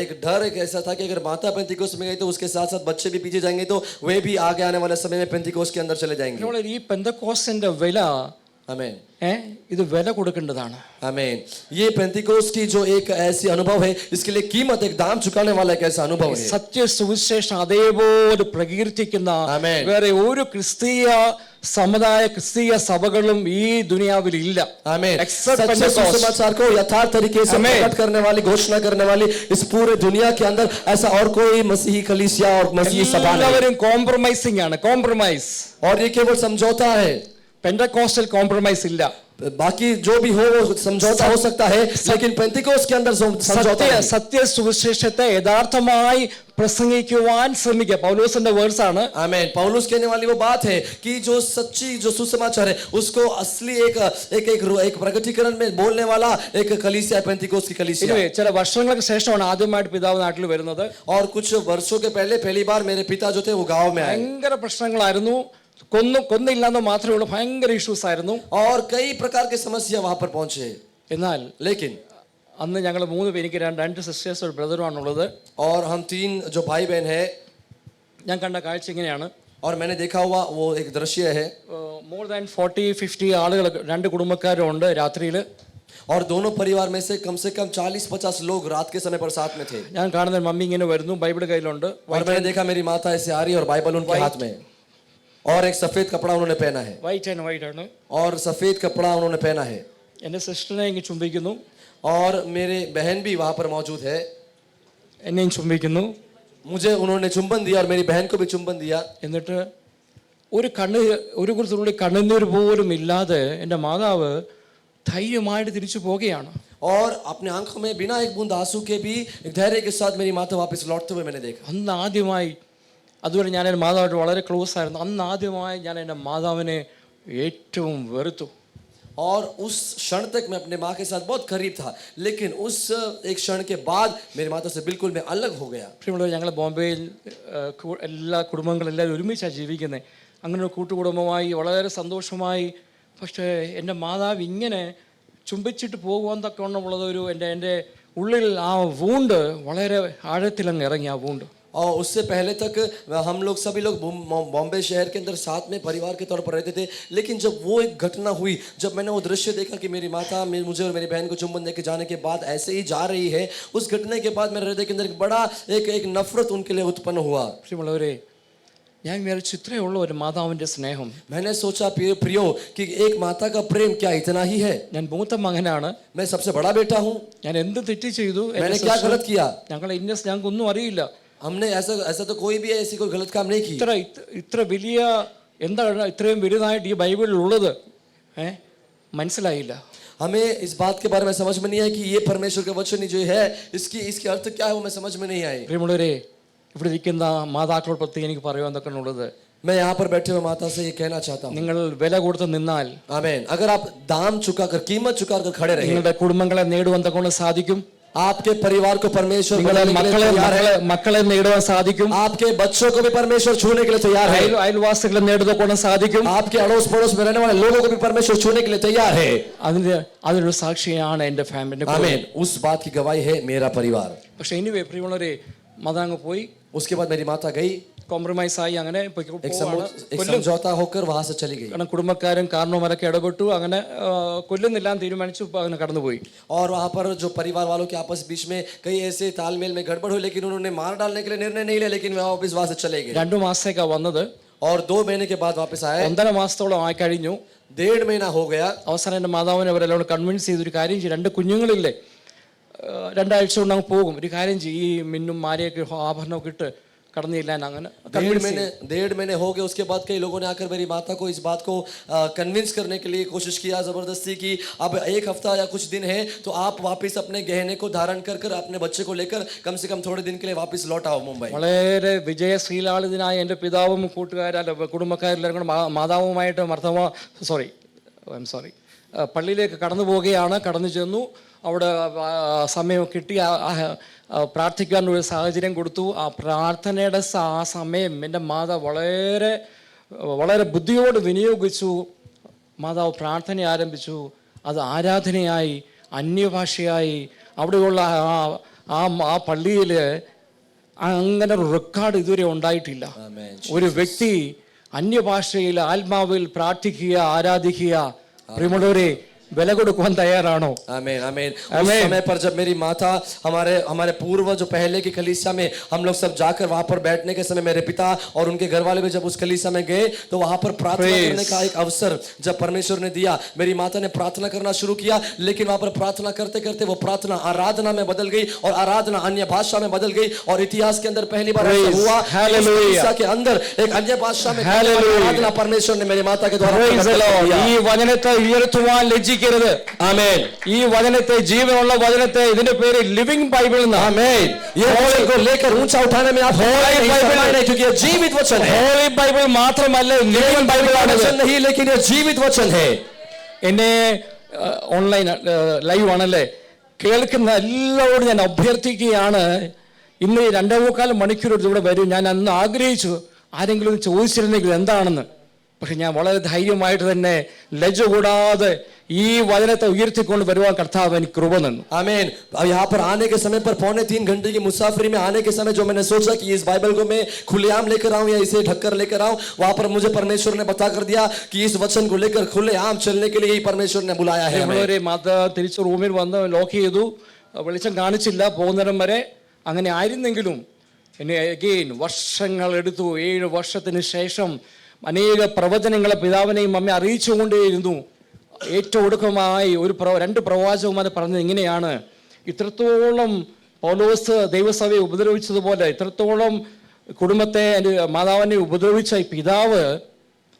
एक डर ऐसा था कि अगर माता पेंतिकोस में गई तो उसके साथ साथ बच्चे भी पीछे जाएंगे तो वे भी आगे आने वाले समय में पेंतिकोस के अंदर चले जाएंगे. ഈ പെന്തക്കോസിന്റെ വില आमीन. ഇത് വില കൊടുക്കേണ്ടതാണ്. आमीन. ये पेंतिकोस की जो एक ऐसी अनुभव है, इसके लिए कीमत, एक दाम चुकाने वाला एक ऐसा अनुभव है. സത്യ സുവിശേഷം അതേപോലെ പ്രകീർത്തിക്കുന്ന വേറെ ഒരു ക്രിസ്തീയ സമുദായ ക്രിസ്തീയ സഭകളും ഈ ദുനിയാവിൽ ഇല്ല. आमीन. सच्चे सुसमाचार को यथार्थ तरीके से प्रकट करने वाली, घोषणा करने वाली इस पूरे दुनिया के अंदर ऐसा और कोई मसीही कलीसिया और मसीही सभा नहीं. എല്ലാവരും കോംപ്രമൈസിംഗ് ആണ്, കോംപ്രമൈസ്. और ये केवल समझौता है. പെന്തക്കോസ്റ്റൽ കോംപ്രമൈസ് ഇല്ല. बाकी जो भी हो वो समझौता हो सकता है, लेकिन पेंतिकोस के अंदर समझौता नहीं. സത്യ സുവിശേഷത്തെ യഥാർത്ഥമായി പ്രസംഗിക്കുവാൻ ശ്രമിക്കുക. പൗലോസിന്റെ വേഴ്സ് ആണ്. आमीन. पौलुस कहने वाली वो बात है कि जो सच्ची जो सुसमाचार है उसको असली एक प्रकटीकरण में बोलने वाला एक कलीसिया, पेंतिकोस की कलीसिया. ചില വർഷങ്ങൾക്ക് ശേഷമാണ് ആദ്യമായിട്ട് പിതാവ് നാട്ടിൽ വരുന്നത്. और कुछ वर्षों के पहली बार मेरे पिता जो थे वो गांव में आए. ഭയങ്കര പ്രശ്നങ്ങളായിരുന്നു. കൊന്നില്ലാന്ന് മാത്രമേ ഉള്ളൂ, ഭയങ്കര ഇഷ്യൂസ് ആയിരുന്നു. और कई प्रकार की समस्या वहां पर पहुंचे. എന്നാൽ लेकिन അന്ന് ഞങ്ങൾ 3 പേര്, എനിക്ക് രണ്ട് സിസ്റ്റേഴ്സ് ഒരു ബ്രദറുമാണുള്ളത്. और हम 3 जो भाई बहन है. ഞാൻ കണ്ട കാഴ്ച ഇങ്ങനെയാണ്. और मैंने देखा हुआ वो एक दृश्य है. മോർ ദാൻ 40-50 ആളുകൾ, 2 കുടുംബക്കാരുണ്ട് രാത്രിയിൽ. और दोनों परिवार में से कम 40-50 लोग रात के समय पर साथ में थे. ഞാൻ കാണുന്ന മമ്മി ഇങ്ങനെ വരുന്നു, ബൈബിൾ കയ്യിലുണ്ട്. और मैंने देखा मेरी माता ऐसे आ रही है और बाइबल उनके हाथ में, और एक सफेद कपड़ा उन्होंने पहना है. വൈറ്റ് ആണ്. और सफेद कपड़ा उन्होंने पहना है. എന്റെ സിസ്റ്ററിനെ ഇങ്ങനെ ചുംബിക്കുന്നു. और मेरे बहन भी वहां पर मौजूद है. എന്നെയും ചുംബിക്കുന്നു. मुझे उन्होंने चुंबन दिया और मेरी बहन को भी चुंबन दिया. എന്നിട്ട് ഒരു കുറിച്ചുള്ള കണ്ണുനീര് പോലും ഇല്ലാതെ എൻ്റെ മാതാവ് ധൈര്യമായിട്ട് തിരിച്ചു പോവുകയാണ്. और अपने आंखों में बिना एक बूंद आंसू के भी धैर्य के साथ मेरी माता वापस लौटते हुए मैंने देखा. അന്ന് ആദ്യമായി, അതുവരെ ഞാൻ എൻ്റെ മാതാവായിട്ട് വളരെ ക്ലോസ് ആയിരുന്നു, അന്ന് ആദ്യമായി ഞാൻ എൻ്റെ മാതാവിനെ ഏറ്റവും വെറുത്തു. और उस क्षण तक मैं अपने माँ के साथ बहुत करीब था, लेकिन उस एक क्षण के बाद मेरी माता से बिल्कुल मैं अलग हो गया. പ്രിയമുള്ളവരെ, ഞങ്ങൾ ബോംബെയിൽ എല്ലാ കുടുംബങ്ങളെല്ലാവരും ഒരുമിച്ചാണ് ജീവിക്കുന്നത്. അങ്ങനെ ഒരു കൂട്ടുകുടുംബമായി വളരെ സന്തോഷമായി. പക്ഷേ എൻ്റെ മാതാവ് ഇങ്ങനെ ചുംബിച്ചിട്ട് പോകുവാന്നൊക്കെ ഉള്ളത് ഒരു എൻ്റെ ഉള്ളിൽ ആ വൂണ്ട് വളരെ ആഴത്തിലങ്ങ് ഇറങ്ങി. ആ വൂണ്ട്. और उससे पहले तक हम लोग सभी लोग बॉम्बे शहर के अंदर साथ में परिवार के तौर पर रहते थे, लेकिन जब वो एक घटना हुई, जब मैंने वो दृश्य देखा कि मेरी माता मुझे और मेरी बहन को चुंबन देके जाने के बाद ऐसे ही जा रही है, उस घटना के बाद मेरे हृदय के अंदर एक बड़ा एक नफरत उनके लिए उत्पन्न हुआ. പ്രിയമുള്ളവരെ, ഞാൻ വിചാരിച്ചു ഇത്രയുള്ള ഒരു മാതാവിൻ്റെ സ്നേഹം. मैंने सोचा प्रियो कि एक माता का प्रेम क्या इतना ही है. ഞാൻ മൂത്ത മകനാണ്. मैं सबसे बड़ा बेटा हूँ. ഞാൻ എന്ത് തെറ്റ് ചെയ്തു? मैंने क्या गलत किया? ഞങ്ങൾക്കൊന്നും അറിയില്ല. हमने ऐसा तो कोई भी ऐसी कोई गलत काम नहीं की. ഇത്ര വലിയ എന്താണ് ഇത്രയും വലുതായിട്ട് ഈ ബൈബിളിൽ ഉള്ളത് മനസ്സിലായില്ല. हमें इस बात के बारे में समझ में नहीं आया कि ये परमेश्वर का वचन जो है इसकी अर्थ क्या है, वो मैं समझ में नहीं आई. പ്രിയമുള്ളവരെ, ഇവിടെ ഇരിക്കുന്ന മാതാക്കളോട് പ്രത്യേകം എനിക്ക് പറയുവാന്നൊക്കെ ഉള്ളത്, मैं यहाँ पर बैठे हुए माता से ये कहना चाहता हूँ. നിങ്ങൾ വില കൊടുത്ത് നിന്നാൽ, आमीन, अगर आप दाम चुकाकर, कीमत चुकाकर खड़े रहे, നിങ്ങളുടെ കുടുംബങ്ങളെ നേടുവാൻ സാധിക്കും. आपके परिवार को परमेश्वर മക്കളെ നേടുവാൻ സാധിക്കും. आपके बच्चों को भी परमेश्वर छूने के लिए तैयार है. അയൽവാസികളെ നേടുവാൻ സാധിക്കും. आपके अड़ोस पड़ोस में रहने वाले लोगों को भी परमेश्वर छूने के लिए तैयार है. അതിനൊരു സാക്ഷിയാണ് എൻ്റെ ഫാമിലി. आमीन, उस बात की गवाही है मेरा परिवार. പക്ഷെ എനിവേ പ്രിയമുള്ളവരെ, മദാങ്ങ് പോയി. उसके बाद मेरी माता गई, കോംപ്രമൈസ് ആയി, അങ്ങനെ एक समझौता होकर वहां से चली गई. കാരണം കുടുംബക്കാരും കാരണവരൊക്കെ ഇടപെട്ടു, അങ്ങനെ കൊല്ലുന്നില്ലാന്ന് തീരുമാനിച്ചു, അങ്ങനെ കടന്നുപോയി. और वहां पर जो परिवार वालों के आपस बीच में कई ऐसे तालमेल में गड़बड़ हुई, लेकिन उन्होंने मार डालने के लिए निर्णय नहीं लिया, लेकिन वापस वहां से चले गए. 2 മാസത്തേക്കാ വന്നത്. और 2 महीने के बाद वापस आए. 1.5 മാസത്തോളം ആയി കഴിഞ്ഞു. 1.5 महीना हो गया. അവസാനം എൻ്റെ മാതാവിനെ അവരെല്ലാം കൺവിൻസ് ചെയ്തൊരു കാര്യം ചെയ്യും, 2 കുഞ്ഞുങ്ങളില്ലേ, 2 ആഴ്ച കൊണ്ട് അങ്ങ് പോകും, ഒരു കാര്യം ചെയ്യും, ഈ മിന്നും മാരിയൊക്കെ ആഭരണമൊക്കെ ഇട്ട് കടന്നു ചെല്ലാൻ അങ്ങനെ convince ചെയ്തു. डेढ़ महीने हो गए उसके बाद कई लोगों ने आकर मेरी माता को इस बात को कन्विंस करने के लिए कोशिश किया, जबरदस्ती की। अब एक हफ्ता या कुछ दिन है तो आप वापस अपने गहने को धारण कर कर अपने बच्चे को लेकर कम से कम थोड़े दिन के लिए वापस लौट आओ मुंबई। വളരെ വിജയശ്രീലാളിതനായ എൻ്റെ പിതാവും കൂട്ടുകാരല്ല കുടുംബക്കാരെല്ലാവരും കൂടെ മാതാവുമായിട്ട് പള്ളിയിലേക്ക് കടന്നു പോവുകയാണ്. കടന്നു ചെന്നു. അവിടെ സമയം കിട്ടി, പ്രാർത്ഥിക്കാനൊരു സാഹചര്യം കൊടുത്തു. ആ പ്രാർത്ഥനയുടെ ആ സമയം എൻ്റെ മാതാവ് വളരെ വളരെ ബുദ്ധിയോട് വിനിയോഗിച്ചു. മാതാവ് പ്രാർത്ഥന ആരംഭിച്ചു. അത് ആരാധനയായി, അന്യഭാഷയായി. അവിടെയുള്ള ആ പള്ളിയിൽ അങ്ങനെ ഒരു റെക്കോർഡ് ഇതുവരെ ഉണ്ടായിട്ടില്ല. ഒരു വ്യക്തി അന്യഭാഷയിൽ ആത്മാവിൽ പ്രാർത്ഥിക്കുക, ആരാധിക്കുക. പ്രിയമുള്ളവരെ, വില കൊടുക്കുവാൻ തയ്യാറാണോ? आमीन आमीन। उस समय पर जब मेरी माता हमारे पूर्व जो पहले की कलीसिया में हम लोग सब जाकर वहां पर बैठने के समय मेरे पिता और उनके घर वाले भी जब उस कलीसिया में गए तो वहां पर प्रार्थना करने का एक अवसर जब परमेश्वर ने दिया, मेरी माता ने प्रार्थना करना शुरू किया। लेकिन वहां पर प्रार्थना करते करते वो प्रार्थना आराधना में बदल गई और आराधना अन्य भाषा में बदल गई। और इतिहास के अंदर पहली बार ऐसा हुआ कलीसिया के अंदर एक अन्य भाषा में आराधना परमेश्वर ने मेरी माता के द्वारा ഈ വചനത്തെ ഉയർത്തുവാൻ ലജ്ജിക്കരുത്. आमीन। ഈ വചനത്തെ, ജീവനുള്ള വചനത്തെ, ഇതിന്റെ പേര് ലിവിംഗ് ബൈബിൾ എന്നാണ്. आमीन। ये वचन को लेकर ऊंचा उठाने में आप बाइबल, क्योंकि ये जीवित वचन है। ഹോളി ബൈബിൾ മാത്രമല്ല, ലിവിംഗ് ബൈബിൾ ആണ്. वचन नहीं, लेकिन ये जीवित वचन है। എന്നെ ഓൺലൈൻ ലൈവ് ആണല്ലേ കേൾക്കുന്ന എല്ലാവരോടും ഞാൻ അഭ്യർത്ഥിക്കുകയാണ്, ഇന്ന് 2.25 മണിക്കൂർ ഇവിടെ വരും. ഞാൻ അന്ന് ആഗ്രഹിച്ചു ആരെങ്കിലും ചോദിച്ചിരുന്നെങ്കിൽ എന്താണെന്ന്. പക്ഷെ ഞാൻ വളരെ ധൈര്യമായിട്ട് തന്നെ ലജ്ജ കൂടാതെ ഈ വചനത്തെ ഉയർത്തിക്കൊണ്ട് വരുവാൻ കർത്താവ് എനിക്ക് കൃപ തന്നു. आमीन। अब यहाँ पर आने के समय पर 2.25 घंटे की मुसाफरी में आने के समय जो मैंने सोचा कि इस बाइबल को मैं खुलेआम लेकर आऊं या इसे ढककर लेकर आऊं, वहां पर मुझे परमेश्वर ने बता कर दिया कि इस वचन को लेकर खुलेआम चलने के लिए ही परमेश्वर ने बुलाया है हमें। മാത തിരിച്ച് റൂമിൽ വന്ന് ലോക്ക് ചെയ്തു. വെളിച്ചം കാണിച്ചില്ല പോകുന്നേരം വരെ. അങ്ങനെ ആയിരുന്നെങ്കിലും എന്നെ അഗെയിൻ വർഷങ്ങൾ എടുത്തു. 7 വർഷത്തിന് ശേഷം അനേക പ്രവചനങ്ങളെ പിതാവിനെയും അമ്മ അറിയിച്ചുകൊണ്ടേയിരുന്നു. ഏറ്റവും ഒടുക്കമായി 2 പ്രവാചകന്മാർ പറഞ്ഞത് ഇങ്ങനെയാണ്: ഇത്രത്തോളം പൗലോസ് ദൈവസഭയെ ഉപദ്രവിച്ചതുപോലെ ഇത്രത്തോളം കുടുംബത്തെ, എൻ്റെ മാതാവിനെ ഉപദ്രവിച്ച ഈ പിതാവ്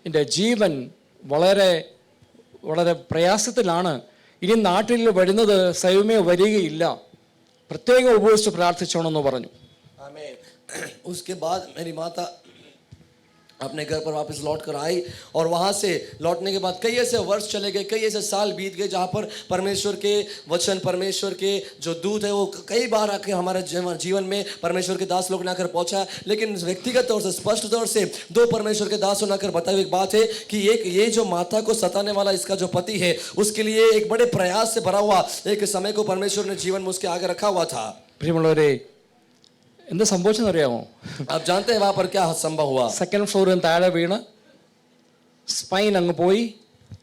എൻ്റെ ജീവൻ വളരെ വളരെ പ്രയാസത്തിലാണ്. ഇനി നാട്ടിൽ വരുന്നത് സ്വയമേ വരികയില്ല, പ്രത്യേകം ഉപയോഗിച്ച് പ്രാർത്ഥിച്ചോണമെന്ന് പറഞ്ഞു. आमीन। उसके बाद मेरी माता अपने घर पर वापस लौट कर आई और वहां से लौटने के बाद कई ऐसे वर्ष चले गए, कई ऐसे साल बीत गए जहां पर परमेश्वर के वचन, परमेश्वर के जो दूत है वो कई बार आके हमारे जीवन में परमेश्वर के दास लोग ने आकर पहुंचा। लेकिन व्यक्तिगत तौर से, स्पष्ट तौर से 2 परमेश्वर के दासों ने आकर बताई हुई एक बात है कि एक ये जो माता को सताने वाला इसका जो पति है उसके लिए एक बड़े प्रयास से भरा हुआ एक समय को परमेश्वर ने जीवन में उसके आगे रखा हुआ था। പ്രിയമുള്ളവരെ, എന്താ സംഭവിച്ചെന്നറിയാമോ? आप जानते हैं वहां पर क्या संभव हुआ? 2nd ഫ്ലോറിൽ താഴെ വീണ് സ്പൈൻ അങ്ങ് പോയി.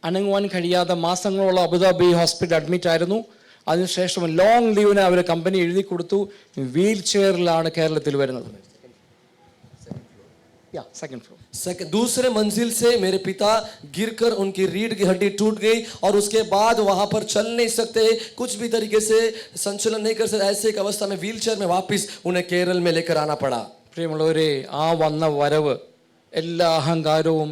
അനങ്ങുവാൻ കഴിയാതെ മാസങ്ങളോളം അബുദാബി ഹോസ്പിറ്റൽ അഡ്മിറ്റ് ആയിരുന്നു. അതിനുശേഷം ലോങ് ലീവിന് അവർ കമ്പനി എഴുതി കൊടുത്തു. വീൽ ചെയറിലാണ് കേരളത്തിൽ വരുന്നത്. Second floor. दूसरे मंजिल से मेरे पिता गिरकर उनकी रीढ़ की हड्डी टूट गई और उसके बाद वहां पर चल नहीं सकते, कुछ भी तरीके से संचलन नहीं कर सकते। ऐसे एक अवस्था में व्हीलचेयर में वापस उन्हें केरल में लेकर आना पड़ा। പ്രിയമുള്ളവരെ, ആ വന്ന വരവ് എല്ലാ അഹങ്കാരവും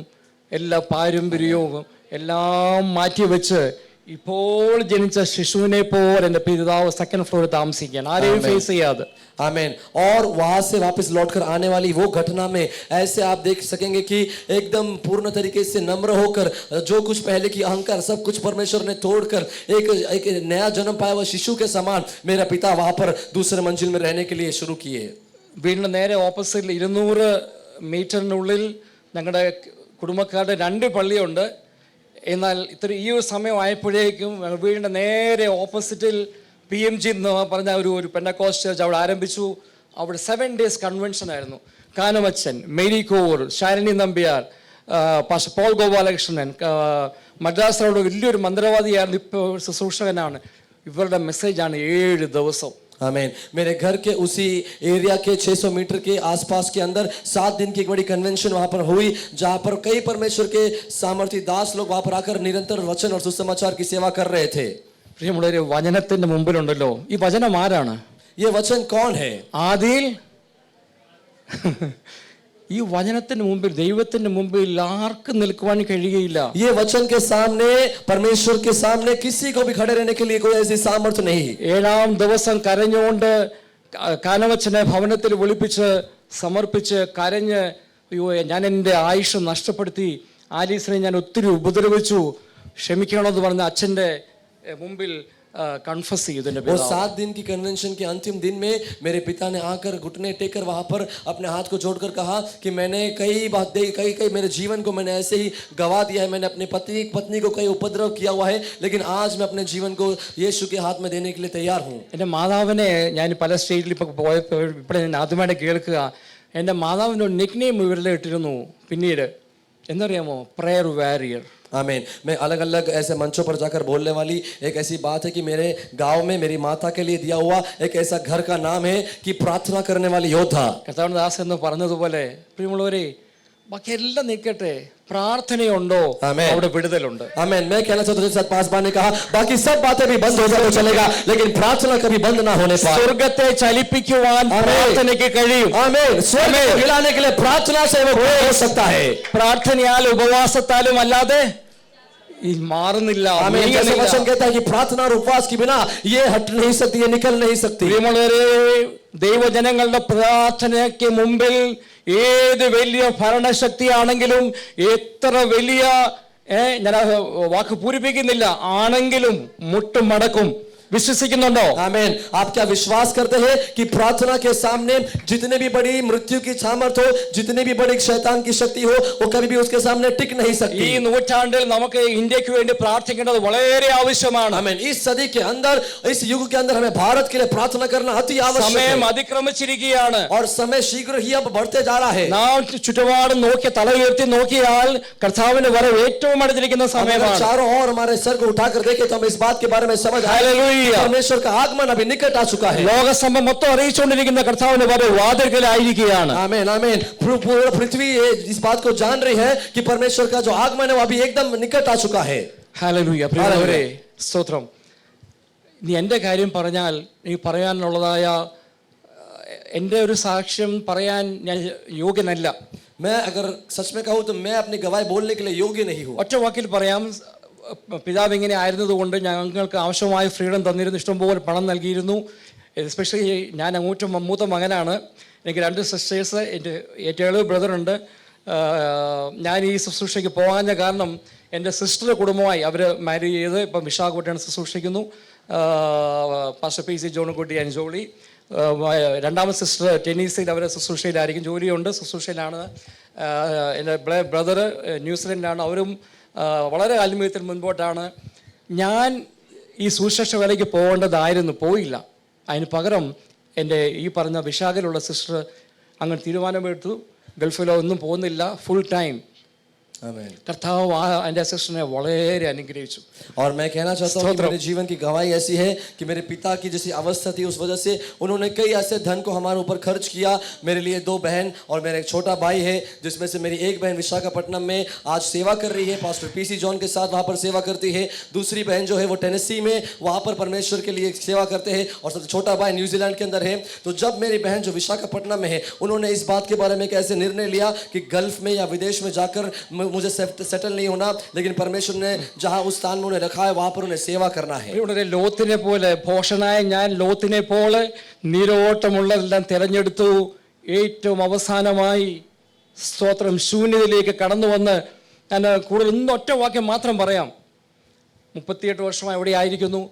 എല്ലാ പാരമ്പര്യവും എല്ലാം മാറ്റിവെച്ച് ഇപ്പോൾ ജനിച്ച ശിശുവിനെ പോലെ എൻ്റെ പിതാവ് 2nd ഫ്ലോറിൽ താമസിക്കാൻ ആരെയും ഫേസ് ചെയ്യാതെ. आमीन। और वहां से वापस लौटकर आने वाली वो घटना में ऐसे आप देख सकेंगे कि एकदम पूर्ण तरीके से नम्र होकर जो कुछ पहले की अहंकार सब कुछ परमेश्वर ने तोड़कर एक नया जन्म पाया हुआ शिशु के समान मेरा पिता वहां पर दूसरे मंजिल में रहने के लिए शुरू किए। വീടിന് നേരെ ഓപ്പോസിറ്റിൽ 200 മീറ്ററിനുള്ളിൽ ഞങ്ങളുടെ കുടുംബക്കാരുടെ 2 പള്ളിയുണ്ട്. എന്നാൽ ഈ ഒരു സമയമായപ്പോഴേക്കും വീടിൻ്റെ നേരെ ഓപ്പോസിറ്റിൽ PMG എന്ന് പറഞ്ഞ ഒരു പെന്തക്കോസ്റ്റ് ചർച്ച് അവിടെ ആരംഭിച്ചു. അവിടെ 7 days കൺവെൻഷൻ ആയിരുന്നു. കാനമച്ചൻ, മേരി കോർ, ശാരണി നമ്പ്യാർ, പാസ്റ്റർ പോൾ ഗോപാലകൃഷ്ണൻ, മദ്രാസിലോട് വലിയൊരു മന്ത്രവാദിയായിരുന്നു, ഇപ്പോൾ ശുശ്രൂഷകനാണ്. ഇവരുടെ മെസ്സേജാണ് 7 ദിവസം. आमीन। मेरे घर के उसी एरिया के 600 मीटर के आसपास के अंदर 7 दिन की एक बड़ी कन्वेंशन वहां पर हुई, जहां पर कई परमेश्वर के सामर्थी दास लोग वहां पर आकर निरंतर वचन और सुसमाचार की सेवा कर रहे थे। പ്രിയമുള്ളവരെ, വചനത്തിന്റെ മുമ്പിലുണ്ടല്ലോ, ഈ വചനം ആരാണ്? ये वचन कौन है? ആദിയിൽ ഈ വചനത്തിന് മുമ്പിൽ, ദൈവത്തിന്റെ മുമ്പിൽ ആർക്കും നിൽക്കുവാൻ കഴിയുകയില്ല. ये वचन के सामने, परमेश्वर के सामने किसी को भी खड़े रहने के लिए कोई ऐसी सामर्थ्य नहीं. 7-ാം ദിവസം കരഞ്ഞുകൊണ്ട് കാനവച്ചനെ ഭവനത്തിൽ വിളിപ്പിച്ച് സമർപ്പിച്ച് കരഞ്ഞ്, അയ്യോ ഞാൻ എൻ്റെ ആയുഷ് നഷ്ടപ്പെടുത്തി, ആലീസിനെ ഞാൻ ഒത്തിരി ഉപദ്രവിച്ചു, ക്ഷമിക്കണമെന്ന് പറഞ്ഞ അച്ഛൻ്റെ മുമ്പിൽ कन्फेस की वो 7 दिन की कन्वेंशन के अंतिम दिन में मेरे पिता ने आकर घुटने टेकर वहां पर अपने हाथ को जोड़कर कहा कि मैंने कई मेरे जीवन को मैंने ऐसे ही गवा दिया है, मैंने अपने पत्नी को कई उपद्रव किया हुआ है, लेकिन आज मैं अपने जीवन को यीशु के हाथ में देने के लिए तैयार हूं. എൻ്റെ മാതാവിനെ ഞാൻ പല സ്റ്റേറ്റിൽ ഇപ്പോൾ പോയപ്പോൾ ഇവിടെ ഞാൻ ആദ്യമായിട്ട് കേൾക്കുക, എൻ്റെ മാതാവിൻ്റെ നിക് നെയിം ഇവരുടെ ഇട്ടിരുന്നു പിന്നീട്, എന്നറിയാമോ, പ്രയർ വാരിയർ. आमीन. मैं अलग अलग ऐसे मंचों पर जाकर बोलने वाली एक ऐसी बात है कि मेरे गांव में मेरी माता के लिए दिया हुआ एक ऐसा घर का नाम है कि प्रार्थना करने वाली योद्धा. കർത്താവിന്റെ ദാസൻ എന്ന് പറഞ്ഞതുപോലെ പ്രിയമുള്ളവരെ, ബാക്കി എല്ലാം നിൽക്കട്ടെ, പ്രാർത്ഥനയുണ്ടോ അവിടെ വിടുതലുണ്ട്. आमीन. मैं कहना चाहता हूं, जैसे पासवान ने कहा, बाकी सब बातें भी बंद हो जाए तो चलेगा, लेकिन प्रार्थना कभी बंद ना होने पाए. സ്വർഗ്ഗത്തെ ചലിപ്പിക്കുവാൻ പ്രാർത്ഥനയ്ക്ക് കഴിയും. आमीन. स्वर्ग को हिलाने के लिए प्रार्थना से वो हो सकता है. പ്രാർത്ഥനയാലും ഉപവാസത്താലും അല്ലാതെ ഈ മാറുന്നില്ല. आमीन. जैसे वचन कहता है कि प्रार्थना और उपवास के बिना ये हट नहीं सकती, ये निकल नहीं सकती. പ്രിയമുള്ളവരെ, ദൈവജനങ്ങളുടെ പ്രാർത്ഥനയ്ക്ക് മുമ്പിൽ ഏത് വലിയ ഭരണശക്തിയാണെങ്കിലും, എത്ര വലിയ ഞാൻ വാക്ക് പൂരിപ്പിക്കുന്നില്ല, ആണെങ്കിലും മുട്ടുമടക്കും. विश्वसिക്കുന്നുണ്ടോ? आमीन. आप क्या विश्वास करते हैं कि प्रार्थना के सामने जितने भी बड़ी मृत्यु की सामर्थ हो, जितनी भी बड़ी शैतान की शक्ति हो, वो कभी भी उसके सामने टिक नहीं सकती. ഈ നൂറ്റാണ്ടിൽ നമുക്ക് ഇന്ത്യക്ക് വേണ്ടി പ്രാർത്ഥിക്കേണ്ടത് വളരെ ആവശ്യമാണ്. आमीन. इस सदी के अंदर, इस युग के अंदर हमें भारत के लिए प्रार्थना करना अति आवश्यक है. സമയം അതിക്രമിച്ചിരിക്കുകയാണ് और समय शीघ्र ही अब बढ़ते जा रहा है. നാം ചുറ്റുപാടും നോക്കി തല ഉയർത്തി നോക്കിയാൽ കർത്താവിന്റെ വരവ് ഏറ്റവും അടുത്തിരിക്കുന്ന സമയമാണ്. चारों ओर हमारे सर को उठाकर देखें तो हम इस बात के बारे में समझ आए. परमेश्वर का आगमन अभी निकट आ चुका है. ലോകസഭ മൊത്തം അറിയിച്ചുകൊണ്ടിരിക്കുന്ന കർത്താവിന്റെ വരവ് വാതിൽക്കലായിരിക്കുകയാണ്. आमीन. आमीन. पूरा पृथ्वी इस बात को जान रही है कि परमेश्वर का जो आगमन है वो अभी एकदम निकट आ चुका है. ഹല്ലേലൂയ. പ്രിയമുള്ളവരെ, സ്തോത്രം. ഇനി എൻ്റെ കാര്യം പറഞ്ഞാൽ, ഈ പറയാനുള്ളതായ എൻ്റെ ഒരു സാക്ഷ്യം പറയാൻ ഞാൻ യോഗ്യനല്ല. मैं अगर सच में कहूं तो मैं अपनी गवाही बोलने के लिए योग्य नहीं हूं. ഒറ്റ വാക്കിൽ പറയാം, പിതാവ് ഇങ്ങനെ ആയിരുന്നതുകൊണ്ട് ഞങ്ങൾക്ക് ആവശ്യമായ ഫ്രീഡം തന്നിരുന്നു, ഇഷ്ടംപോലെ പണം നൽകിയിരുന്നു. എസ്പെഷ്യലി ഞാൻ അങ്ങോട്ട് മൂത്ത മകനാണ്, എനിക്ക് 2 സിസ്റ്റേഴ്സ്, എൻ്റെ ഏറ്റവും ഇളയ ബ്രദറുണ്ട്. ഞാൻ ഈ ശുശ്രൂഷയ്ക്ക് പോകാഞ്ഞ കാരണം എൻ്റെ സിസ്റ്ററുടെ കുടുംബമായി അവർ മാരി ചെയ്ത് ഇപ്പം വിശാഖപട്ടണം ശുശ്രൂഷിക്കുന്നു. Pastor P C Johnkutty and Jolly. രണ്ടാമത്തെ സിസ്റ്റർ ടെന്നീസിൽ അവരെ ശുശ്രൂഷയിലായിരിക്കും, ജോലിയുണ്ട്, ശുശ്രൂഷയിലാണ്. എൻ്റെ ബ്രദർ ന്യൂസിലൻഡിലാണ്, അവരും വളരെ ആത്മീയത്തിൽ മുൻപോട്ടാണ്. ഞാൻ ഈ സുശേഷ വേലയ്ക്ക് പോകേണ്ടതായിരുന്നു, പോയില്ല. അതിന് പകരം എൻ്റെ ഈ പറഞ്ഞ വിശാഖയിലുള്ള സിസ്റ്റർ അങ്ങനെ തീരുമാനമെടുത്തു, ഗൾഫിലോ ഒന്നും പോകുന്നില്ല, ഫുൾ ടൈം. कर्ताव എൻ്റെ സിസ്റ്ററിനെ വളരെ അനുഗ്രഹിച്ചു. और मैं कहना चाहता हूँ कि मेरे जीवन की गवाही ऐसी है कि मेरे पिता की जैसी अवस्था थी, उस वजह से उन्होंने कई ऐसे धन को हमारे ऊपर खर्च किया. मेरे लिए 2 बहन और मेरा एक छोटा भाई है, जिसमें से मेरी एक बहन विशाखापट्टनम में आज सेवा कर रही है, पास्टर पीसी जॉन के साथ वहाँ पर सेवा करती है. दूसरी बहन जो है वो टेनेसी में वहाँ पर परमेश्वर के लिए सेवा करते हैं, और सबसे छोटा भाई न्यूजीलैंड के अंदर है. तो जब मेरी बहन जो विशाखापट्टनम में है, उन्होंने इस बात के बारे में कैसे निर्णय लिया कि गल्फ में या विदेश में जाकर मुझे सेटल नहीं होना, लेकिन परमेश्वर ने जहां उस स्थान में उन्हें रखा है वहां पर उन्हें सेवा करना है. ഇവിടെ ലോത്തിനെ പോലെ ഭോഷനായ ഞാൻ ലോത്തിനെ പോലെ നീരോട്ടമുള്ളതെല്ലാം തിരഞ്ഞെടുത്തു. ഏറ്റവും അവസാനമായി സ്തോത്രം ശൂന്യതയിലേക്ക് കടന്നു വന്ന് ഞാൻ കൂടുതൽ ഒറ്റ വാക്യം മാത്രം പറയാം. 38 വർഷമായി അവിടെ ആയിരിക്കുന്നു.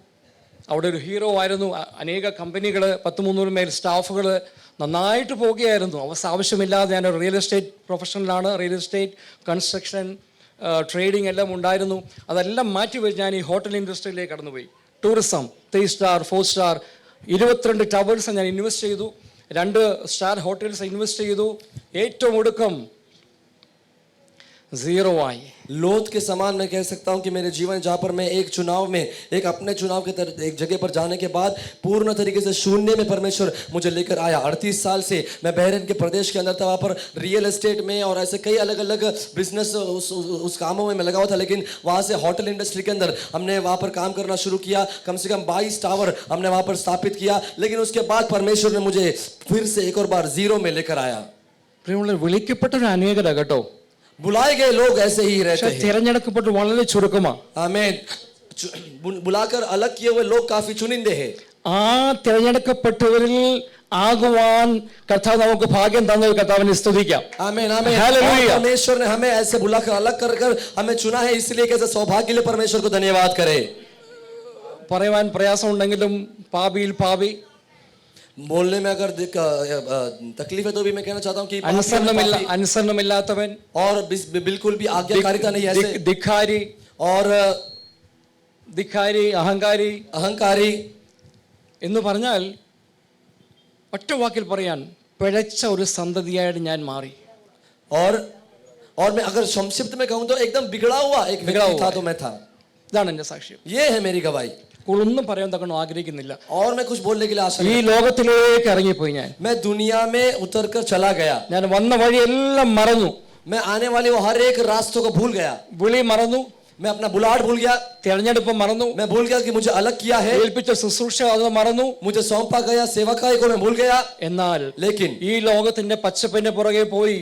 അവിടെ ഒരു ഹീറോ ആയിരുന്നു. അനേക കമ്പനികൾ, 100-300 മേൽ സ്റ്റാഫുകൾ നന്നായിട്ട് പോകുകയായിരുന്നു. ആവശ്യമില്ലാതെ ഞാൻ റിയൽ എസ്റ്റേറ്റ് പ്രൊഫഷണലാണ്. റിയൽ എസ്റ്റേറ്റ്, കൺസ്ട്രക്ഷൻ, ട്രേഡിംഗ് എല്ലാം ഉണ്ടായിരുന്നു. അതെല്ലാം മാറ്റിവെച്ച് ഞാൻ ഈ ഹോട്ടൽ ഇൻഡസ്ട്രിയിലേക്ക് കടന്നുപോയി. ടൂറിസം, 3 സ്റ്റാർ 4 സ്റ്റാർ 22 ടവേഴ്സ് ഞാൻ ഇൻവെസ്റ്റ് ചെയ്തു. 2 സ്റ്റാർ ഹോട്ടൽസ് ഇൻവെസ്റ്റ് ചെയ്തു. ഏറ്റവും ഒടുക്കം 0 ആയി. लोथ के समान मैं कह सकता हूं कि मेरे जीवन जहां पर मैं एक चुनाव में, एक अपने चुनाव के एक जगह पर जाने के बाद पूर्ण तरीके से शून्य में परमेश्वर मुझे लेकर आया. 38 साल से मैं बहरीन के प्रदेश के अंदर था, वहाँ पर रियल एस्टेट में और ऐसे कई अलग अलग बिजनेस उस कामों में मैं लगा हुआ था. लेकिन वहाँ से होटल इंडस्ट्री के अंदर हमने वहाँ पर काम करना शुरू किया. कम से कम 22 टावर हमने वहाँ पर स्थापित किया. लेकिन उसके बाद परमेश्वर ने मुझे फिर से एक और बार 0 में लेकर आया. പ്രിയമുള്ള വിളിക്കപ്പെട്ടവർ അനേകരാ കേട്ടോ, बुलाए गए लोग ऐसे ही रहते പക്ഷെ हैं। തിരഞ്ഞെടുക്കപ്പെട്ട് വളരെ ചുരുക്കമാണ്. आमीन। बुलाकर अलग किए हुए लोग काफी चुनिंदे हैं। ആ തിരഞ്ഞെടുക്കപ്പെട്ടവരിൽ ആകുവാൻ കർത്താവ് നമുക്ക് ഭാഗ്യം തന്നത് കർത്താവിനെ സ്തുതിക്കാം. आमीन आमीन। हालेलुया। परमेश्वर ने हमें ऐसे बुलाकर अलग कर कर हमें चुना है, इसलिए कैसे सौभाग्य के लिए परमेश्वर को धन्यवाद करे। പറയുവാൻ പ്രയാസമുണ്ടെങ്കിലും പാപിയിൽ പാപി, बोलने में अगर तकलीफ है तो भी मैं कहना चाहता हूँ कि അനുസരണമില്ലാത്തവൻ, और बिल्कुल भी आज्ञाकारिता नहीं है ऐसे, ധിക്കാരി, और അഹങ്കാരി अहंकारी എന്ന് പറഞ്ഞാൽ ഒറ്റ വാക്കിൽ പറയാൻ പിഴച്ച ഒരു സന്തതിയായിട്ട് ഞാൻ മാറി. और मैं अगर संक्षिप्त में कहूँ तो एकदम बिगड़ा हुआ एक व्यक्ति था तो मैं था। ഇതാണ് എൻ്റെ സാക്ഷ്യം. ये है मेरी गवाही। ഒന്നും പറയാൻ തക്കണം ആഗ്രഹിക്കുന്നില്ല. और मैं कुछ बोलने के लिए आशा ഈ ലോകത്തിലേക്ക് ഇറങ്ങിപ്പോയി ഞാൻ. मैं दुनिया में उतर कर चला गया। ഞാൻ വന്ന വഴിയെല്ലാം മറന്നു. मैं आने वाले वो हर एक रास्तों को भूल गया। വിളി മറന്നു, मैं अपना बुलाहट भूल गया, തിരഞ്ഞെടുപ്പ് മറന്നു, मैं भूल गया कि मुझे अलग किया है, ഏൽപ്പിച്ച ശുശ്രൂഷ അത് മറന്നു. मुझे सौंपा गया सेवकाई को मैं भूल गया। എന്നാൽ लेकिन ഈ ലോകത്തിന്റെ പച്ചപ്പിന്റെ പുറകെ പോയി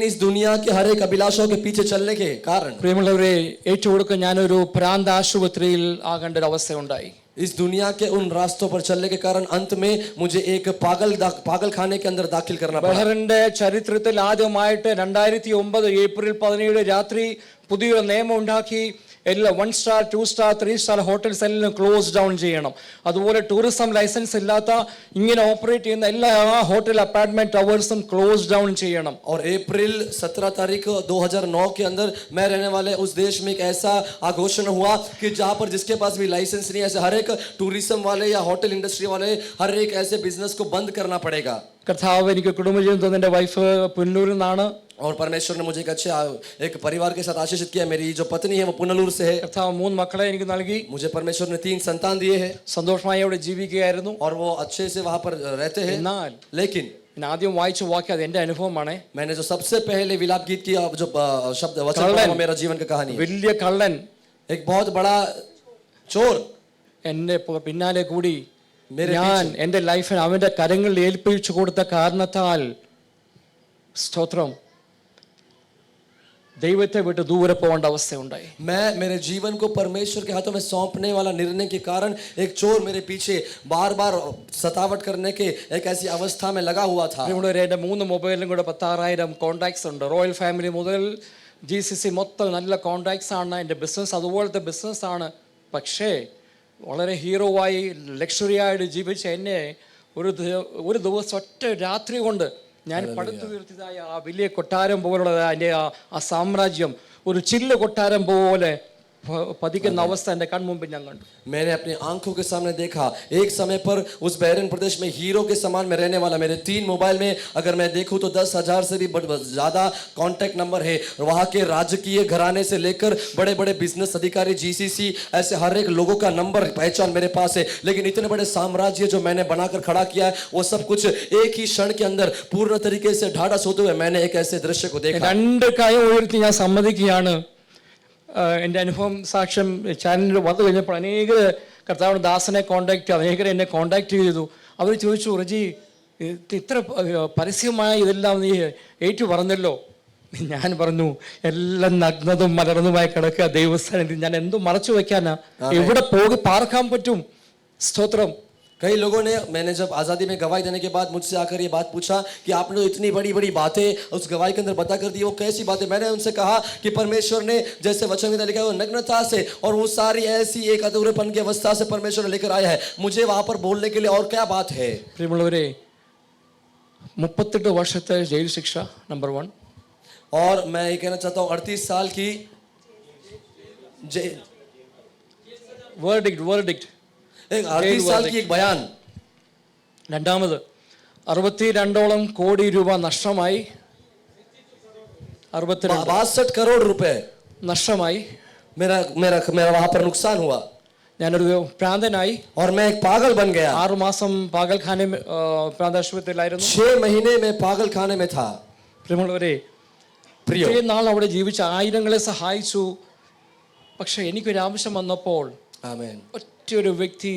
इस दुनिया के हर एक अभिलाषों के पीछे चलने के कारण പ്രിയമുള്ളവരെ ഏറ്റുകൊടുക്കാൻ ഞാനൊരു ഭ്രാന്ത ആശുപത്രിയിൽ ആകേണ്ട ഒരു അവസ്ഥ ഉണ്ടായി. इस दुनिया के उन रास्तों पर चलने के कारण अंत में मुझे एक पागल खाने के अंदर दाखिल करना पड़ा। ബഹ്റിന്റെ ചരിത്രത്തിൽ ആദ്യമായിട്ട് 2009 ഏപ്രിൽ 17 രാത്രി പുതിയൊരു നിയമം ഉണ്ടാക്കി. എല്ലാ 1 സ്റ്റാർ 2 സ്റ്റാർ 3 സ്റ്റാർ ഹോട്ടൽസ് എല്ലാം ക്ലോസ് ഡൗൺ ചെയ്യണം. അതുപോലെ ടൂറിസം ലൈസൻസ് ഇല്ലാത്ത ഇങ്ങനെ ഓപ്പറേറ്റ് ചെയ്യുന്ന എല്ലാ ഹോട്ടൽ അപ്പാർട്ട്മെന്റ് ടവേഴ്സും ക്ലോസ് ഡൗൺ ചെയ്യണം. और अप्रैल 17 तारीख 2009 के अंदर मैं रहने वाले उस देश में एक ऐसा आघोषण हुआ कि जहां पर जिसके पास भी लाइसेंस नहीं, ऐसे हर एक टूरिज्म वाले या होटल इंडस्ट्री वाले हर एक ऐसे बिजनेस को बंद करना पड़ेगा। കർത്താവ് എനിക്ക് കുടുംബജീവൻ തന്നു. എൻ്റെ വൈഫ് പുന്നൂരിൽ നിന്നാണ്. और परमेश्वर ने मुझे एक परिवार के साथ आशीषित किया। मेरी जो पत्नी है वो पुनलूर से है। കർത്താവ് 3 മക്കളെ എനിക്ക് നൽകി. मुझे परमेश्वर ने 3 संतान दिए हैं। സന്തോഷമായി അവിടെ ജീവിക്കുകയായിരുന്നു. और वो अच्छे से वहां पर रहते हैं। എന്നാൽ लेकिन ഞാൻ ആദ്യം വായിച്ച വാക്യം അത് എൻ്റെ അനുഭവമാണ്. मैंने जो सबसे पहले विलाप गीत की जो शब्द वचन पढ़ा, मेरा जीवन का कहानी है। വലിയ കള്ളൻ एक बहुत बड़ा चोर എൻ്റെ പിന്നാലെ കൂടി मेरे ഞാൻ എൻ്റെ ലൈഫിൽ അവന്റെ കരങ്ങളിൽ ഏൽപ്പിച്ചു കൊടുത്ത കാരണത്താൽ സ്തോത്രം ദൈവത്തെ വിട്ട് ദൂരെ പോകേണ്ട അവസ്ഥയുണ്ടായി. मैं मेरे जीवन को परमेश्वर के हाथों में सौंपने वाला निर्णय के कारण एक चोर मेरे पीछे बार बार सतावट करने के एक ऐसी अवस्था में लगा हुआ था। ഇവിടെ എൻ്റെ 3 മൊബൈലിലും കൂടെ 16,000 കോൺടാക്ട്സ് ഉണ്ട്. റോയൽ ഫാമിലി മുതൽ GCC മൊത്തം നല്ല കോൺടാക്ട്സ് ആണ്. എൻ്റെ ബിസിനസ് അതുപോലത്തെ ബിസിനസ് ആണ്. പക്ഷേ വളരെ ഹീറോവായി ലക്ഷറി ആയിട്ട് ജീവിച്ച എന്നെ ഒരു ദിവസം ഒറ്റ രാത്രി കൊണ്ട് ഞാൻ പടുത്തുയർത്തിയതായ ആ വലിയ കൊട്ടാരം പോലുള്ള അതിൻ്റെ ആ സാമ്രാജ്യം ഒരു ചില്ല് കൊട്ടാരം പോലെ പതിക്കുന്ന അവസ്ഥ എൻ്റെ കൺമുമ്പിൽ ഞാൻ കണ്ടു. मैंने अपनी आंखों के सामने देखा एक समय पर उस बहरीन प्रदेश में हीरो के समान में रहने वाला मेरे 3 मोबाइल में अगर मैं देखूं तो 10,000 से भी ज़्यादा कांटेक्ट नंबर है। वहाँ के राजकीय घराने से लेकर बड़े बड़े बिजनेस अधिकारी GCC ऐसे हर एक लोगों का नंबर पहचान मेरे पास है। लेकिन इतने बड़े साम्राज्य जो मैंने बनाकर खड़ा किया है वो सब कुछ एक ही क्षण के अंदर पूर्ण तरीके से ढाढ़स होते हुए मैंने एक ऐसे दृश्य को देखा। 2 കൈ ഉയർത്തി ഞാൻ സമ്മതിക്കുകയാണ്. എൻ്റെ അനുഭവം സാക്ഷ്യം ചാനലിൽ വന്നു കഴിഞ്ഞപ്പോൾ അനേക കർത്താവിൻ്റെ ദാസനെ കോണ്ടാക്ട് അനേകർ എന്നെ കോണ്ടാക്ട് ചെയ്തു. അവർ ചോദിച്ചു, റജി ഇത്ര പരസ്യമായി ഇതെല്ലാം നീ ഏറ്റു പറഞ്ഞല്ലോ. ഞാൻ പറഞ്ഞു, എല്ലാം നഗ്നതും മലർന്നുമായി കിടക്കുക ദൈവസ്ഥാനത്തിൽ. ഞാൻ എന്തും മറച്ചു വെക്കാനാ? എവിടെ പോയി പാർക്കാൻ പറ്റും? സ്തോത്രം. कई लोगों ने मैंने जब आज़ादी में गवाही देने के बाद मुझसे आकर ये बात पूछा कि आपने तो इतनी बड़ी बड़ी बातें उस गवाही के अंदर बता कर दी, वो कैसी बातें? मैंने उनसे कहा कि परमेश्वर ने जैसे वचन में लिखा है वो नग्नता से और वो सारी ऐसी एक अधूरेपन की अवस्था से परमेश्वर ने लेकर आया है। मुझे वहाँ पर बोलने के लिए और क्या बात है? പ്രിയമുള്ളവരെ, 38 വർഷത്തെ ജയിൽ ശിക്ഷ നമ്പർ 1. और मैं ये कहना चाहता हूँ 38 साल की വേർഡിക്റ്റ് 38 साल की एक बयान। രണ്ടാമത് 62 കോടി രൂപ നഷ്ടമായി. 62 करोड़ रुपए നഷ്ടമായി. मेरा मेरा मेरा वहां पर नुकसान हुआ. ഞാനൊരു ഭ്രാന്തനായി. और मैं एक पागल बन गया. 6 മാസം പാഗൽഖാന പ്രാന്താശുപത്രിയിലായിരുന്നു. 6 महीने में पागल खाने में था. പ്രിയമുള്ളവരെ, ഇത്രയും നാൾ അവിടെ ജീവിച്ച ആയിരങ്ങളെ സഹായിച്ചു. പക്ഷെ എനിക്കൊരു ആവശ്യം വന്നപ്പോൾ ആമേൻ, ഒറ്റൊരു വ്യക്തി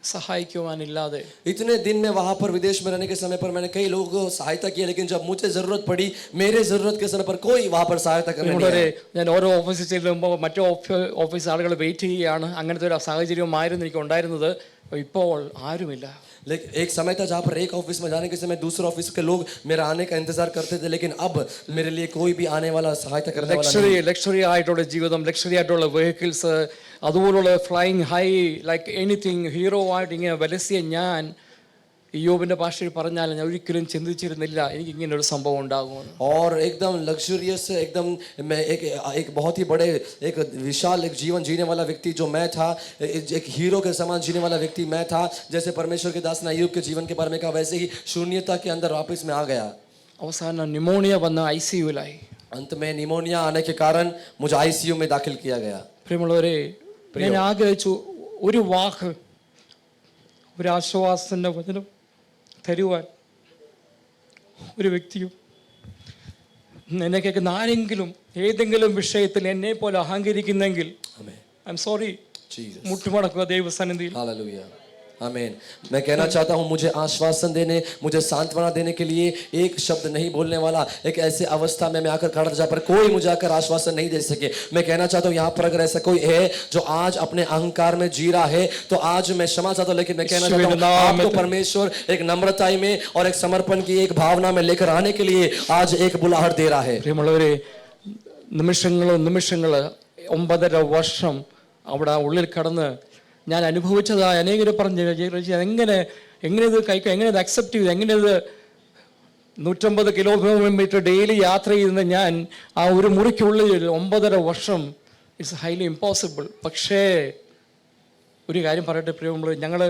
സഹായിക്കുവാനില്ലാതെ इतने दिन में वहां पर विदेश में रहने के समय पर मैंने कई लोगों को सहायता किया, लेकिन जब मुझे जरूरत पड़ी, मेरे जरूरत के समय पर कोई वहां पर सहायता करने नहीं പ്രിയമുള്ളവരെ, आया। ഞാൻ ഓരോ ഓഫീസിൽ ചെല്ലുമ്പോൾ മറ്റു ഓഫീസ് ആളുകൾ വെയിറ്റ് ചെയ്യുകയാണ്. അങ്ങനത്തെ ഒരു സാഹചര്യമായിരുന്നു എനിക്ക് ഉണ്ടായിരുന്നത്. ഇപ്പോൾ ആരുമില്ല. लेकिन एक समय था जहाँ पर एक ऑफिस में जाने के समय दूसरे ऑफिस के लोग मेरा आने का इंतजार करते थे, लेकिन अब मेरे लिए कोई भी आने वाला सहायता करने वाला नहीं। ലക്ഷറി ആയിട്ടുള്ള ജീവിതം, ലക്ഷറി ആയിട്ടുള്ള വെഹിക്കിൾസ്, അതുപോലുള്ള flying high like anything, hero ആയിട്ട് ഇങ്ങനെ വലസിയ ഞാൻ യോബിന്റെ ഭാഷയിൽ പറഞ്ഞാൽ ഞാൻ ഒരിക്കലും ചിന്തിച്ചിരുന്നില്ല എനിക്ക് ഇങ്ങനെ ഒരു സംഭവം ഉണ്ടാകുമെന്ന്. और एकदम लग्जरियस, एकदम मैं एक बहुत ही बड़े, एक विशाल एक जीवन जीने वाला व्यक्ति जो मैं था, एक हीरो के समान जीने वाला व्यक्ति मैं था, जैसे परमेश्वर के दास ने अय्यूब के जीवन के बारे में कहा, वैसे ही शून्यता के अंदर वापस में आ गया। അവസാനം ന്യൂമോണിയ വന്ന് ICUലായി. अंत में निमोनिया आने के कारण मुझे ICU में दाखिल किया गया। പ്രിയമുള്ളവരെ, ഞാൻ ആഗ്രഹിച്ചു ഒരു വാക്ക്, ഒരു ആശ്വാസത്തിന്റെ വചനം തരുവാൻ ഒരു വ്യക്തിയും എന്നെ കേൾക്കുന്ന ആരെങ്കിലും ഏതെങ്കിലും വിഷയത്തിൽ എന്നെ പോലെ അഹങ്കരിക്കുന്നെങ്കിൽ ഐ എം സോറി, മുട്ടുമടക്കുക ദൈവസന്നിധിയിൽ. हालेलुया, आमीन। मैं कहना चाहता हूँ, मुझे आश्वासन देने, मुझे सांत्वना देने के लिए एक शब्द नहीं बोलने वाला, एक ऐसे अवस्था में मैं आकर खड़ा था जहाँ पर कोई मुझे आकर आश्वासन नहीं दे सके। मैं कहना चाहता हूँ, यहाँ पर अगर ऐसा कोई है जो आज अपने अहंकार में जी रहा है, तो आज मैं क्षमा चाहता हूँ, लेकिन मैं कहना चाहता हूँ आपको परमेश्वर एक नम्रता में और एक समर्पण की एक भावना में लेकर आने के लिए आज एक बुलाहट दे रहा है। പ്രിയമുള്ളവരെ, നിമിഷങ്ങൾ 9.5 വർഷം അവിടെ ഉള്ളിൽ കടന്ന് ഞാൻ അനുഭവിച്ചതായ അനേകരെ പറഞ്ഞ് എങ്ങനെ ഇത് എങ്ങനെ ഇത് അക്സെപ്റ്റ് ചെയ്തു, എങ്ങനെ ഇത് 150 കിലോമീറ്റർ ഡെയിലി യാത്ര ചെയ്യുന്ന ഞാൻ ആ ഒരു മുറിക്കുള്ളിൽ 9.5 വർഷം, ഇറ്റ്സ് ഹൈലി ഇമ്പോസിബിൾ. പക്ഷേ ഒരു കാര്യം പറയട്ടെ പ്രിയമുള്ളവർ, ഞങ്ങൾ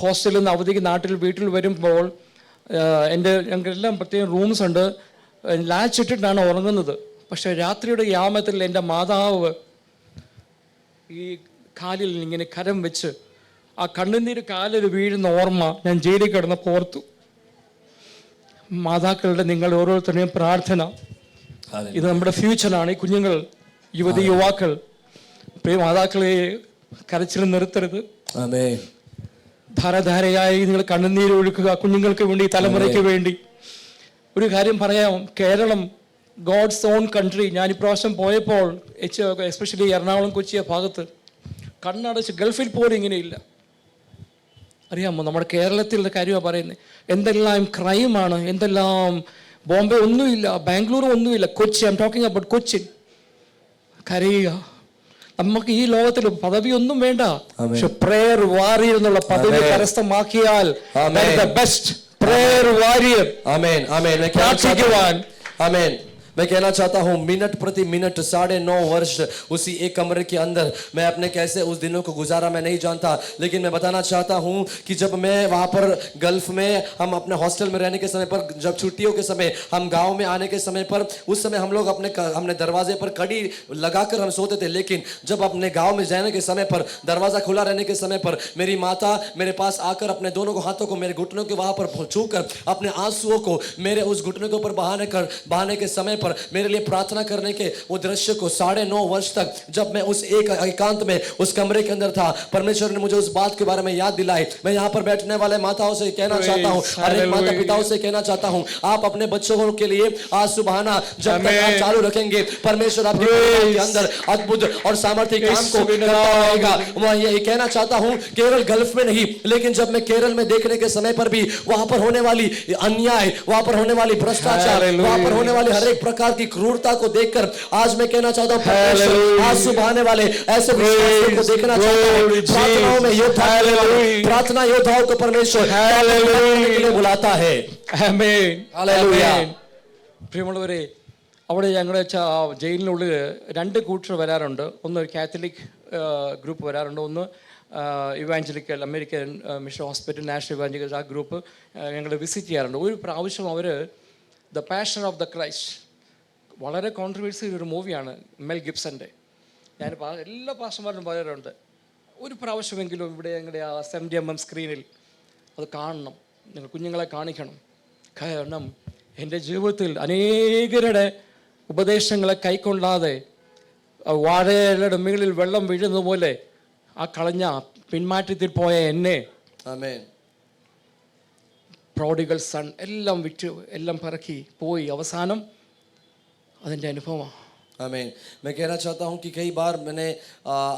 ഹോസ്റ്റലിൽ നിന്ന് അവധിക്ക് വീട്ടിൽ വരുമ്പോൾ ഞങ്ങൾക്കെല്ലാം പ്രത്യേകം റൂംസ് ഉണ്ട്. ലാച്ച് ഇട്ടിട്ടാണ് ഉറങ്ങുന്നത്. പക്ഷേ രാത്രിയുടെ യാമത്തിൽ എൻ്റെ മാതാവ് ഈ കാലിൽ ഇങ്ങനെ കരം വെച്ച് ആ കണ്ണുനീര് കാലിൽ വീഴുന്ന ഓർമ്മ ഞാൻ ജയിലിൽ കിടന്നപ്പോൾ ഓർത്തു. മാതാക്കളുടെ നിങ്ങൾ ഓരോരുത്തരുടെയും പ്രാർത്ഥന, ഇത് നമ്മുടെ ഫ്യൂച്ചറാണ്. ഈ കുഞ്ഞുങ്ങൾ, യുവാക്കൾ, പ്രിയ മാതാക്കളെ കരച്ചിൽ നിർത്തരുത്. ധാരധാരയായി നിങ്ങൾ കണ്ണുനീര് ഒഴുക്കുക കുഞ്ഞുങ്ങൾക്ക് വേണ്ടി, തലമുറയ്ക്ക് വേണ്ടി. ഒരു കാര്യം പറയാം, കേരളം ഗോഡ്സ് ഓൺ കൺട്രി. ഞാൻ ഇപ്രാവശ്യം പോയപ്പോൾ എസ്പെഷ്യലി എറണാകുളം, കൊച്ചി ഭാഗത്ത് കണ്ണടച്ച് ഗൾഫിൽ പോലും ഇങ്ങനെയില്ല. അറിയാമോ, നമ്മുടെ കേരളത്തിലുള്ള കാര്യമാണ് പറയുന്നത്. എന്തെല്ലാം ക്രൈമാണ്, എന്തെല്ലാം. ബോംബെ ഒന്നുമില്ല, ബാംഗ്ലൂർ ഒന്നുമില്ല, Kochi, I am talking about Cochin. കരയുക. നമുക്ക് ഈ ലോകത്തിൽ പദവിയൊന്നും വേണ്ട, പക്ഷെ പ്രേയർ വാരിയർ എന്നുള്ള പദവി കരസ്ഥമാക്കിയാൽ ബെസ്റ്റ് പ്രേയർ വാരിയർ. പ്രാർത്ഥിക്കുവാൻ. आमीन। मैं कहना चाहता हूँ, मिनट प्रति मिनट 9.5 वर्ष उसी एक कमरे के अंदर मैं अपने कैसे उस दिनों को गुजारा मैं नहीं जानता, लेकिन मैं बताना चाहता हूँ कि जब मैं वहाँ पर गल्फ में, हम अपने हॉस्टल में रहने के समय पर, जब छुट्टियों के समय हम गांव में आने के समय पर, उस समय हम लोग हमने दरवाजे पर कड़ी लगाकर हम सोते थे, लेकिन जब अपने गाँव में जाने के समय पर दरवाज़ा खुला रहने के समय पर मेरी माता मेरे पास आकर अपने दोनों हाथों को मेरे घुटनों के वहाँ पर छू कर अपने आंसुओं को मेरे उस घुटनों के ऊपर बहाने के समय पर मेरे लिए प्रार्थना करने के वो दृश्य को 9.5 वर्ष तक जब मैं उस एक एकांत में उस कमरे के अंदर था, परमेश्वर ने मुझे उस बात के बारे में याद दिलाई। मैं यहाँ पर बैठने वाले माताओं से कहना चाहता हूँ, अनेक माता पिताओं से कहना चाहता हूँ, आप अपने बच्चों के लिए आज सुबहाना जब तक आप चालू रखेंगे, परमेश्वर आपके अंदर अद्भुत और सामर्थ्य काम को करता रहेगा। मैं ये कहना चाहता हूँ, केवल गल्फ में नहीं, लेकिन जब मैं केरल में देखने के समय पर भी वहां पर होने वाली अन्याय, वहां पर होने वाली भ्रष्टाचार, वहां पर होने वाली हर एक प्रकार की क्रूरता को देखकर आज मैं कहना चाहता हूँ, आज सुबह आने वाले ऐसे विश्वासियों को देखना चाहता हूँ। प्रार्थनाओं में प्रार्थना योद्धाओं को परमेश्वर के लिए बुलाता है। ആമേൻ. हालेलुया। പ്രിയമുള്ളവരെ, അവിടെ ഞങ്ങളുടെ ജയിലിനുള്ളിൽ 2 കൂട്ടർ വരാറുണ്ട്. ഒന്ന് കാത്തലിക് ഗ്രൂപ്പ് വരാറുണ്ട്, ഒന്ന് evangelical American mission hospital national evangelical ആ ഗ്രൂപ്പ് ഞങ്ങൾ വിസിറ്റ് ചെയ്യാറുണ്ട്. ഒരു പ്രാവശ്യം അവർ the passion of the Christ, വളരെ കോൺട്രവേഴ്സി ഒരു മൂവിയാണ് മെൽ ഗിബ്സൻ്റെ. ഞാൻ എല്ലാ പാസ്റ്റർമാരും പറയാറുണ്ട്, ഒരു പ്രാവശ്യമെങ്കിലും ഇവിടെ ഞങ്ങളുടെ ആ 70mm സ്ക്രീനിൽ അത് കാണണം, നിങ്ങൾ കുഞ്ഞുങ്ങളെ കാണിക്കണം. കാരണം എൻ്റെ ജീവിതത്തിൽ അനേകരുടെ ഉപദേശങ്ങളെ കൈക്കൊള്ളാതെ വാഴയുടെ മുകളിൽ വെള്ളം വീഴുന്നത് പോലെ ആ കളഞ്ഞ പിന്മാറ്റത്തിൽ പോയ എന്നെ आमीन പ്രോഡിഗൽ സൺ എല്ലാം വിറ്റ് എല്ലാം പറക്കി പോയി അവസാനം അതിൻ്റെ അനുഭവമാണ്. आमीन। मैं कहना चाहता हूँ कि कई बार मैंने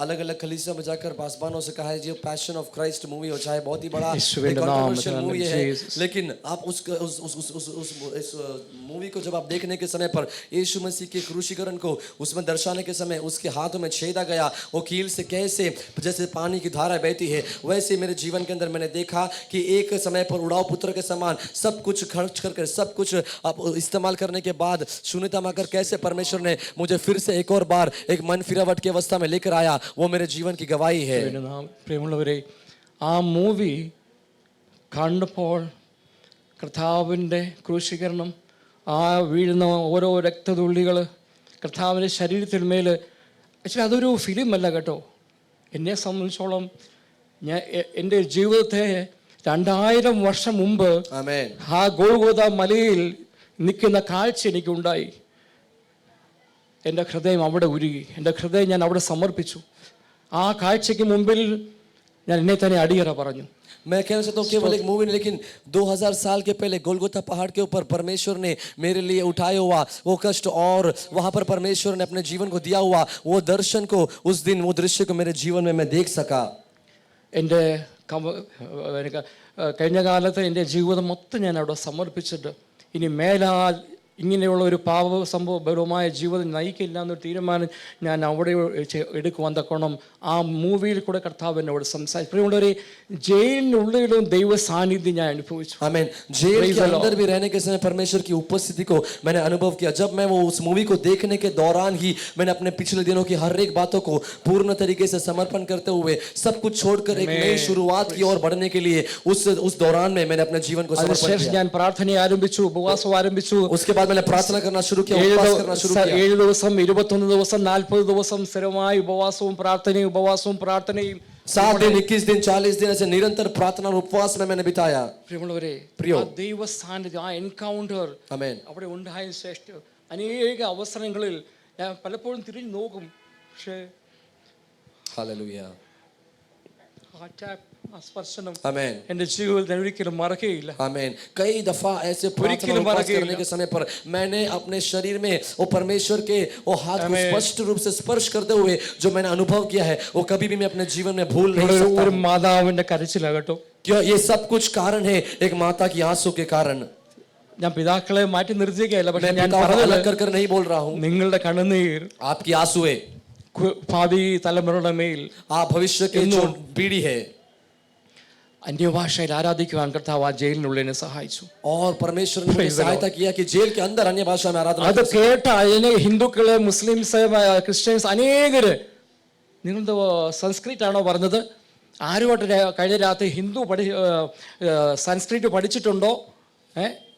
अलग अलग कलीसिया में जाकर पासबानों से कहा है जो पैशन ऑफ क्राइस्ट मूवी हो, चाहे बहुत ही बड़ा कंट्रोवर्शियल मूवी है, लेकिन आप इस मूवी को जब आप देखने के समय पर यीशु मसीह के क्रूसीकरण को उसमें दर्शाने के समय उसके हाथों में छेदा गया, वो कील से कैसे जैसे पानी की धारा बहती है, वैसे मेरे जीवन के अंदर मैंने देखा कि एक समय पर उड़ाऊ पुत्र के समान सब कुछ खर्च कर सब कुछ आप इस्तेमाल करने के बाद शून्यता में आकर कैसे परमेश्वर ने मुझे फिर से एक और बार एक मन फिरावट की अवस्था में लेकर आया, वो मेरे जीवन की गवाही है। പ്രിയമുള്ളവരെ, ആ മൂവി കണ്ടപ്പോൾ കർത്താവിൻ്റെ ക്രൂശീകരണം, ആ വീഴുന്ന ഓരോ രക്തതുള്ളികൾ കർത്താവിൻ്റെ ശരീരത്തിന്മേൽ, ആക്ച്വലി അതൊരു ഫിലിമല്ല കേട്ടോ. എന്നെ സംബന്ധിച്ചോളം ഞാൻ എൻ്റെ ജീവിതത്തെ 2000 വർഷം മുമ്പ് ആ ഗോൽഗോഥ മലയിൽ നിൽക്കുന്ന കാഴ്ച എനിക്കുണ്ടായി. എൻ്റെ ഹൃദയം അവിടെ ഉരുകി, എൻ്റെ ഹൃദയം ഞാൻ അവിടെ സമർപ്പിച്ചു. ആ കാഴ്ചയ്ക്ക് മുമ്പിൽ ഞാൻ എന്നെ തന്നെ അടിയറ പറഞ്ഞു. मैं कहना चाहता हूँ केवल एक मूवी नहीं, लेकिन 2000 साल के पहले गोलगोथा पहाड़ के ऊपर परमेश्वर ने मेरे लिए उठाया हुआ वो कष्ट और वहाँ पर परमेश्वर ने अपने जीवन को दिया हुआ वो दर्शन को, उस दिन वो दृश्य को मेरे जीवन में मैं देख सका. എൻ്റെ കഴിഞ്ഞ കാലത്ത് എൻ്റെ ജീവിതം മൊത്തം ഞാൻ അവിടെ സമർപ്പിച്ചിട്ട് ഇനി മേലാൽ ഇങ്ങനെയുള്ള ഒരു പാപസംഭവപരമായ ജീവിതം നയിക്കില്ല എന്നൊരു തീരുമാനം ഞാൻ അവിടെ എടുക്കുവാൻ തക്കോണം ആ മൂവിയിൽ കൂടെ കർത്താവ് എന്നോട് സംസാരിച്ചു. ഒരു ജയിലിനുള്ളിലും ദൈവ സാന്നിധ്യം ഞാൻ അനുഭവിച്ചു. आमीन। जेल के अंदर भी रहने के समय परमेश्वर की उपस्थिति को मैंने अनुभव किया. जब मैं वो उस मूवी को देखने के दौरान ही मैंने अपने पिछले दिनों की हर एक बातों को पूर्ण तरीके से समर्पण करते हुए सब कुछ छोड़कर एक नई शुरुआत की ओर बढ़ने के लिए उस दौरान में मैंने अपने जीवन को समर्पण किया. ഞാൻ പ്രാർത്ഥന ആരംഭിച്ചു, ഉപവാസം ആരംഭിച്ചു. उसके बाद मैंने प्रार्थना करना शुरू किया, उपवास करना शुरू किया. 7 ദിവസം 21 ദിവസം 40 ദിവസം സ്ഥിരമായി ഉപവാസവും പ്രാർത്ഥനയും 7 दिन 21 दिन 40 दिन ऐसे निरंतर प्रार्थना और उपवास में मैंने बिताया. പ്രിയമുള്ളവരെ, ദൈവ സാന്നിധ്യം, ആ എൻകൗണ്ടർ അവിടെ ഉണ്ടായതിനു ശേഷം അനേക അവസരങ്ങളിൽ ഞാൻ പലപ്പോഴും തിരിഞ്ഞു നോക്കും, പക്ഷേ हालेलुया സ്പർശനം आमीन എൻ്റെ ജീവിതത്തിൽ ഒരിക്കലും മറക്കുകയില്ല. आमीन. कई दफा ऐसे प्रार्थना और उपवास करने के समय पर मैंने अपने शरीर में वो परमेश्वर के वो हाथ को स्पष्ट रूप से स्पर्श करते हुए जो मैंने अनुभव किया है वो कभी भी मैं अपने जीवन में भूल नहीं सकता. ഒരു മാതാവിന്റെ കരച്ചിലാകട്ടോ. क्यों ये सब कुछ कारण है एक माता की आंसू के कारण. ഞാൻ പിതാക്കളെ മാറ്റി നിർത്തിക്കുകയല്ല, പക്ഷേ ഞാൻ अलग कर नहीं बोल रहा हूँ. നിങ്ങളുടെ കണ്ണുനീർ आपकी आंसुएं ഭാവി തലമുറയുടെ മേൽ, आ भविष्य के जो पीढ़ी है, അന്യഭാഷയിൽ ആരാധിക്കുവാൻ കർത്താവ് ആ ജയിലിനുള്ളിനെ സഹായിച്ചു. और परमेश्वर ने मुझे सहायता किया कि जेल के अंदर अन्य भाषा में आराधना. അത് കേട്ട ഹിന്ദുക്കള്, മുസ്ലിംസ്, ക്രിസ്ത്യൻസ് അനേകര്, നിങ്ങളുടെ സംസ്കൃത് ആണോ പറഞ്ഞത്, ആരുമായിട്ട് കഴിഞ്ഞ രാത്രി സംസ്കൃത് പഠിച്ചിട്ടുണ്ടോ?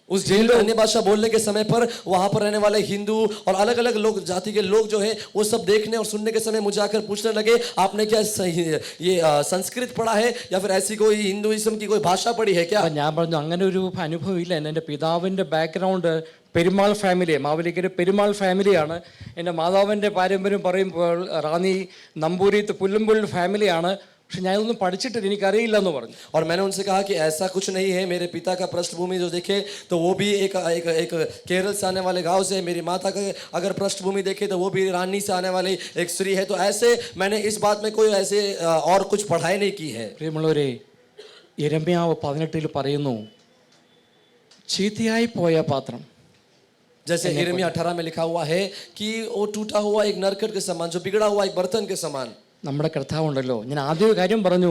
उस जेल में अन्य भाषा बोलने के समय पर वहां पर रहने वाले हिंदू और अलग अलग लोग जाति के लोग जो है वो सब देखने और सुनने के समय मुझे आकर पूछने लगे, आपने क्या ये संस्कृत पढ़ा है या फिर ऐसी कोई हिंदुइज्म की कोई भाषा पढ़ी है क्या? ഞാൻ പറഞ്ഞു അങ്ങനെ ഒരു അനുഭവം ഇല്ല. എൻ്റെ പിതാവിൻ്റെ ബാക്ക്ഗ്രൗണ്ട് പെരുമാൾ ഫാമിലി, മാവേലിക്കര പെരുമാൾ ഫാമിലിയാണ്. എൻ്റെ മാതാവിൻ്റെ പാരമ്പര്യം പറയുമ്പോൾ റാന്നി നമ്പൂരിത്ത് പുല്ലമ്പുൽ ഫാമിലിയാണ്. പക്ഷെ ഞാൻ ഇതൊന്നും പഠിച്ചിട്ടില്ല, എനിക്കറിയില്ല എന്ന് പറഞ്ഞു. और मैंने उनसे कहा कि ऐसा कुछ नहीं है. मेरे पिता का पृष्ठभूमि जो देखे तो वो भी एक केरल से आने वाले गांव से, मेरी माता का अगर पृष्ठभूमि देखे तो वो भी रानी से आने वाली एक स्त्री है. तो ऐसे मैंने इस बात में कोई ऐसे और कुछ पढ़ाई नहीं की है. പ്രിയമുള്ളവരെ, യെരമ്യാവ് 18 പറയുന്നു, ചീത്തയായി പോയ പാത്രം, जैसे यिर्मयाह 18 में लिखा हुआ है कि वो टूटा हुआ एक नरकट के समान, जो बिगड़ा हुआ एक बर्तन के समान. നമ്മുടെ കർത്താവുണ്ടല്ലോ. ഞാൻ ആദ്യ കാര്യം പറഞ്ഞു,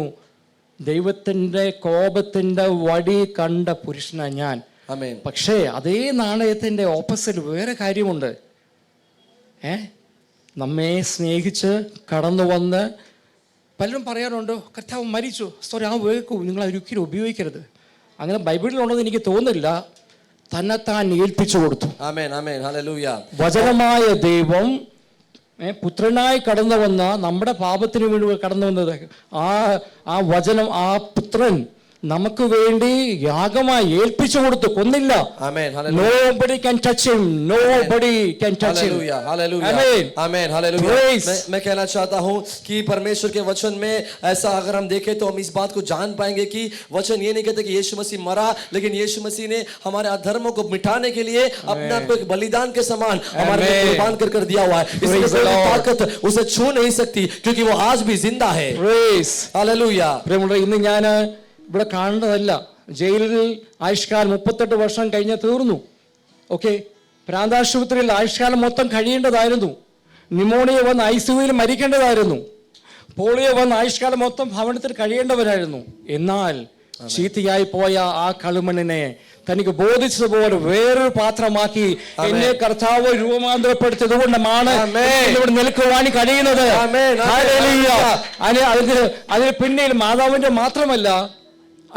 ദൈവത്തിൻ്റെ കോപത്തിൻ്റെ വടി കണ്ട പുരുഷനാ ഞാൻ. പക്ഷേ അതേ നാണയത്തിൻ്റെ ഓപ്പോസിറ്റ് വേറെ കാര്യമുണ്ട്. നമ്മെ സ്നേഹിച്ച് കടന്നു വന്ന് പലരും പറയാറുണ്ട്, കർത്താവ് മരിച്ചു, സോറി ആ വേക്കൂ, നിങ്ങൾ ഒരിക്കലും ഉപയോഗിക്കരുത്. അങ്ങനെ ബൈബിളിലുണ്ടെന്ന് എനിക്ക് തോന്നുന്നില്ല. തന്നെത്താൻ ഏൽപ്പിച്ചു കൊടുത്തു. വചനമായ ദൈവം പുത്രനായി കടന്നു വന്ന, നമ്മുടെ പാപത്തിന് വേണ്ടി കടന്നു വന്നത്, ആ വചനം, ആ പുത്രൻ നമുക്ക് വേണ്ടി യാഗമായി ഏൽപ്പിച്ചു കൊടുത്തു, കൊന്നില്ല. Amen. Hallelujah. Nobody can touch him. Nobody can touch him. Hallelujah. Hallelujah. Amen. Amen. Hallelujah. Praise. मैं कहना चाहता हूँ कि परमेश्वर के वचन में ऐसा अगर हम देखें तो हम इस बात को जान पाएंगे कि वचन ये नहीं कहते कि यीशु मसीह मरा, लेकिन यीशु मसीह ने हमारे अधर्मों को मिटाने के लिए अपने आप को एक बलिदान के समान हमारे लिए कुर्बान कर दिया हुआ है. इसलिए Praise the कोई Lord. ताकत उसे छू नहीं सकती क्योंकि वो आज भी जिंदा है. Praise. Hallelujah. പ്രിയമുള്ളവരെ, ഇന്ന് ഞാൻ ഇവിടെ കാണുന്നതല്ല. ജയിലിൽ ആയുഷ്കാലം 38 വർഷം കഴിഞ്ഞ് തീർന്നു. ഓക്കെ, പ്രാന്താശുപത്രിയിൽ ആയുഷ്കാലം മൊത്തം കഴിയേണ്ടതായിരുന്നു. ന്യൂമോണിയ വന്ന് ICUവിൽ മരിക്കേണ്ടതായിരുന്നു. പോളിയോ വന്ന് ആയുഷ്കാലം മൊത്തം ഭവനത്തിൽ കഴിയേണ്ടവരായിരുന്നു. എന്നാൽ ചീത്തയായി പോയ ആ കളിമണ്ണിനെ തനിക്ക് ബോധിച്ചതുപോലെ വേറൊരു പാത്രമാക്കി എന്നെ കർത്താവ് രൂപാന്തരപ്പെടുത്തിയത് കൊണ്ടാണ് ഇവിടെ നിൽക്കുവാൻ കഴിയുന്നത്. അതിന് പിന്നിൽ മാതാവിന്റെ മാത്രമല്ല,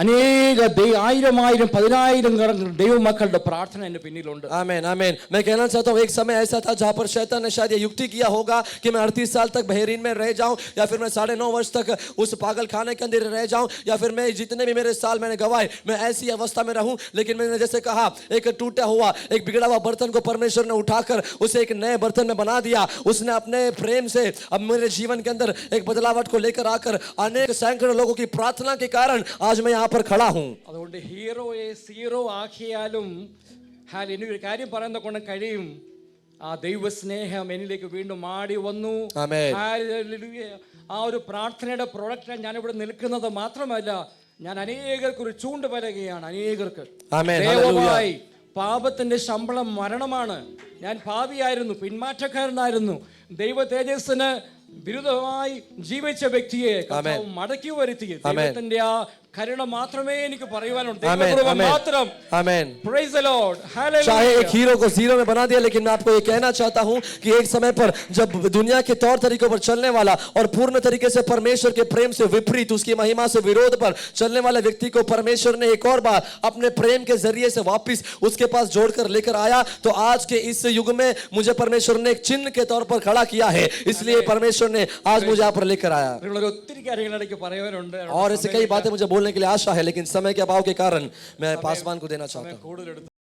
അനേക ആയിരം ആയിരം 10,000 ദൈവമക്കളുടെ പ്രാർത്ഥന എന്റെ പിന്നിലുണ്ട്. आमेन आमेन. मैं कहना चाहता हूँ एक समय ऐसा था जहाँ पर शैतान ने शायद ये युक्ति किया होगा कि मैं 38 साल तक बहरीन में रह जाऊं, या फिर मैं 9.5 वर्ष तक उस पागल खाने के अंदर रह जाऊं, या फिर मैं जितने भी मेरे साल मैंने गवाए मैं ऐसी अवस्था में रहूं. लेकिन मैंने जैसे कहा, एक टूटा हुआ एक बिगड़ा हुआ बर्तन को परमेश्वर ने उठाकर उसे एक नए बर्तन में बना दिया. उसने अपने प्रेम से अब मेरे जीवन के अंदर एक बदलावट को लेकर आकर अनेक सैकड़ों लोगों की प्रार्थना के कारण आज मैं यहाँ पर खड़ा हूँ. അതുകൊണ്ട് ഹീറോയെ സീറോ ആക്കിയാലും എനിക്കൊരു കാര്യം പറയുന്ന കൊണ്ട് കഴിയും, ആ ദൈവസ്നേഹം എന്നിലേക്ക് വീണ്ടും ആടി വന്നു. ആമേൻ. ഹല്ലേലൂയ. ആ ഒരു പ്രാർത്ഥനയുടെ പ്രൊഡക്റ്റ് ഞാനിവിടെ നിൽക്കുന്നത് മാത്രമല്ല, ഞാൻ അനേകർക്ക് ഒരു ചൂണ്ട് പലകയാണ്. അനേകർക്ക് ആമേൻ. ദയവായി, പാപത്തിന്റെ ശമ്പളം മരണമാണ്. ഞാൻ പാപിയായിരുന്നു, പിന്മാറ്റക്കാരനായിരുന്നു. ദൈവ തേജസ്സിന് വിരുദ്ധമായി ജീവിച്ച വ്യക്തിയെ കർത്താവ് മടക്കി വരുത്തി. ദൈവത്തിന്റെ ആ കരുണ മാത്രമേ എനിക്ക് പറയുവാനുണ്ട്. മാത്രം. आमेन. Praise the Lord. Hallelujah. चाहे एक हीरो को जीरो में बना दिया, लेकिन मैं आपको ये कहना चाहता हूँ कि एक समय पर जब दुनिया के तौर तरीकों पर चलने वाला और पूर्ण तरीके से परमेश्वर के प्रेम से विपरीत, उसकी महिमा से विरोध पर चलने वाले व्यक्ति को परमेश्वर ने एक और बार अपने प्रेम के जरिए से वापस उसके पास जोड़कर लेकर आया. तो आज के इस युग में मुझे परमेश्वर ने एक चिन्ह के तौर पर खड़ा किया है, इसलिए परमेश्वर ने आज मुझे यहाँ पर लेकर आया. ഒത്തിരി കാര്യങ്ങൾ ഇടയ്ക്ക് പറയാനുണ്ട്. और ऐसे कई बातें मुझे बोलने के लिए आशा है, लेकिन समय के अभाव के कारण मैं पासवान को देना चाहता हूँ.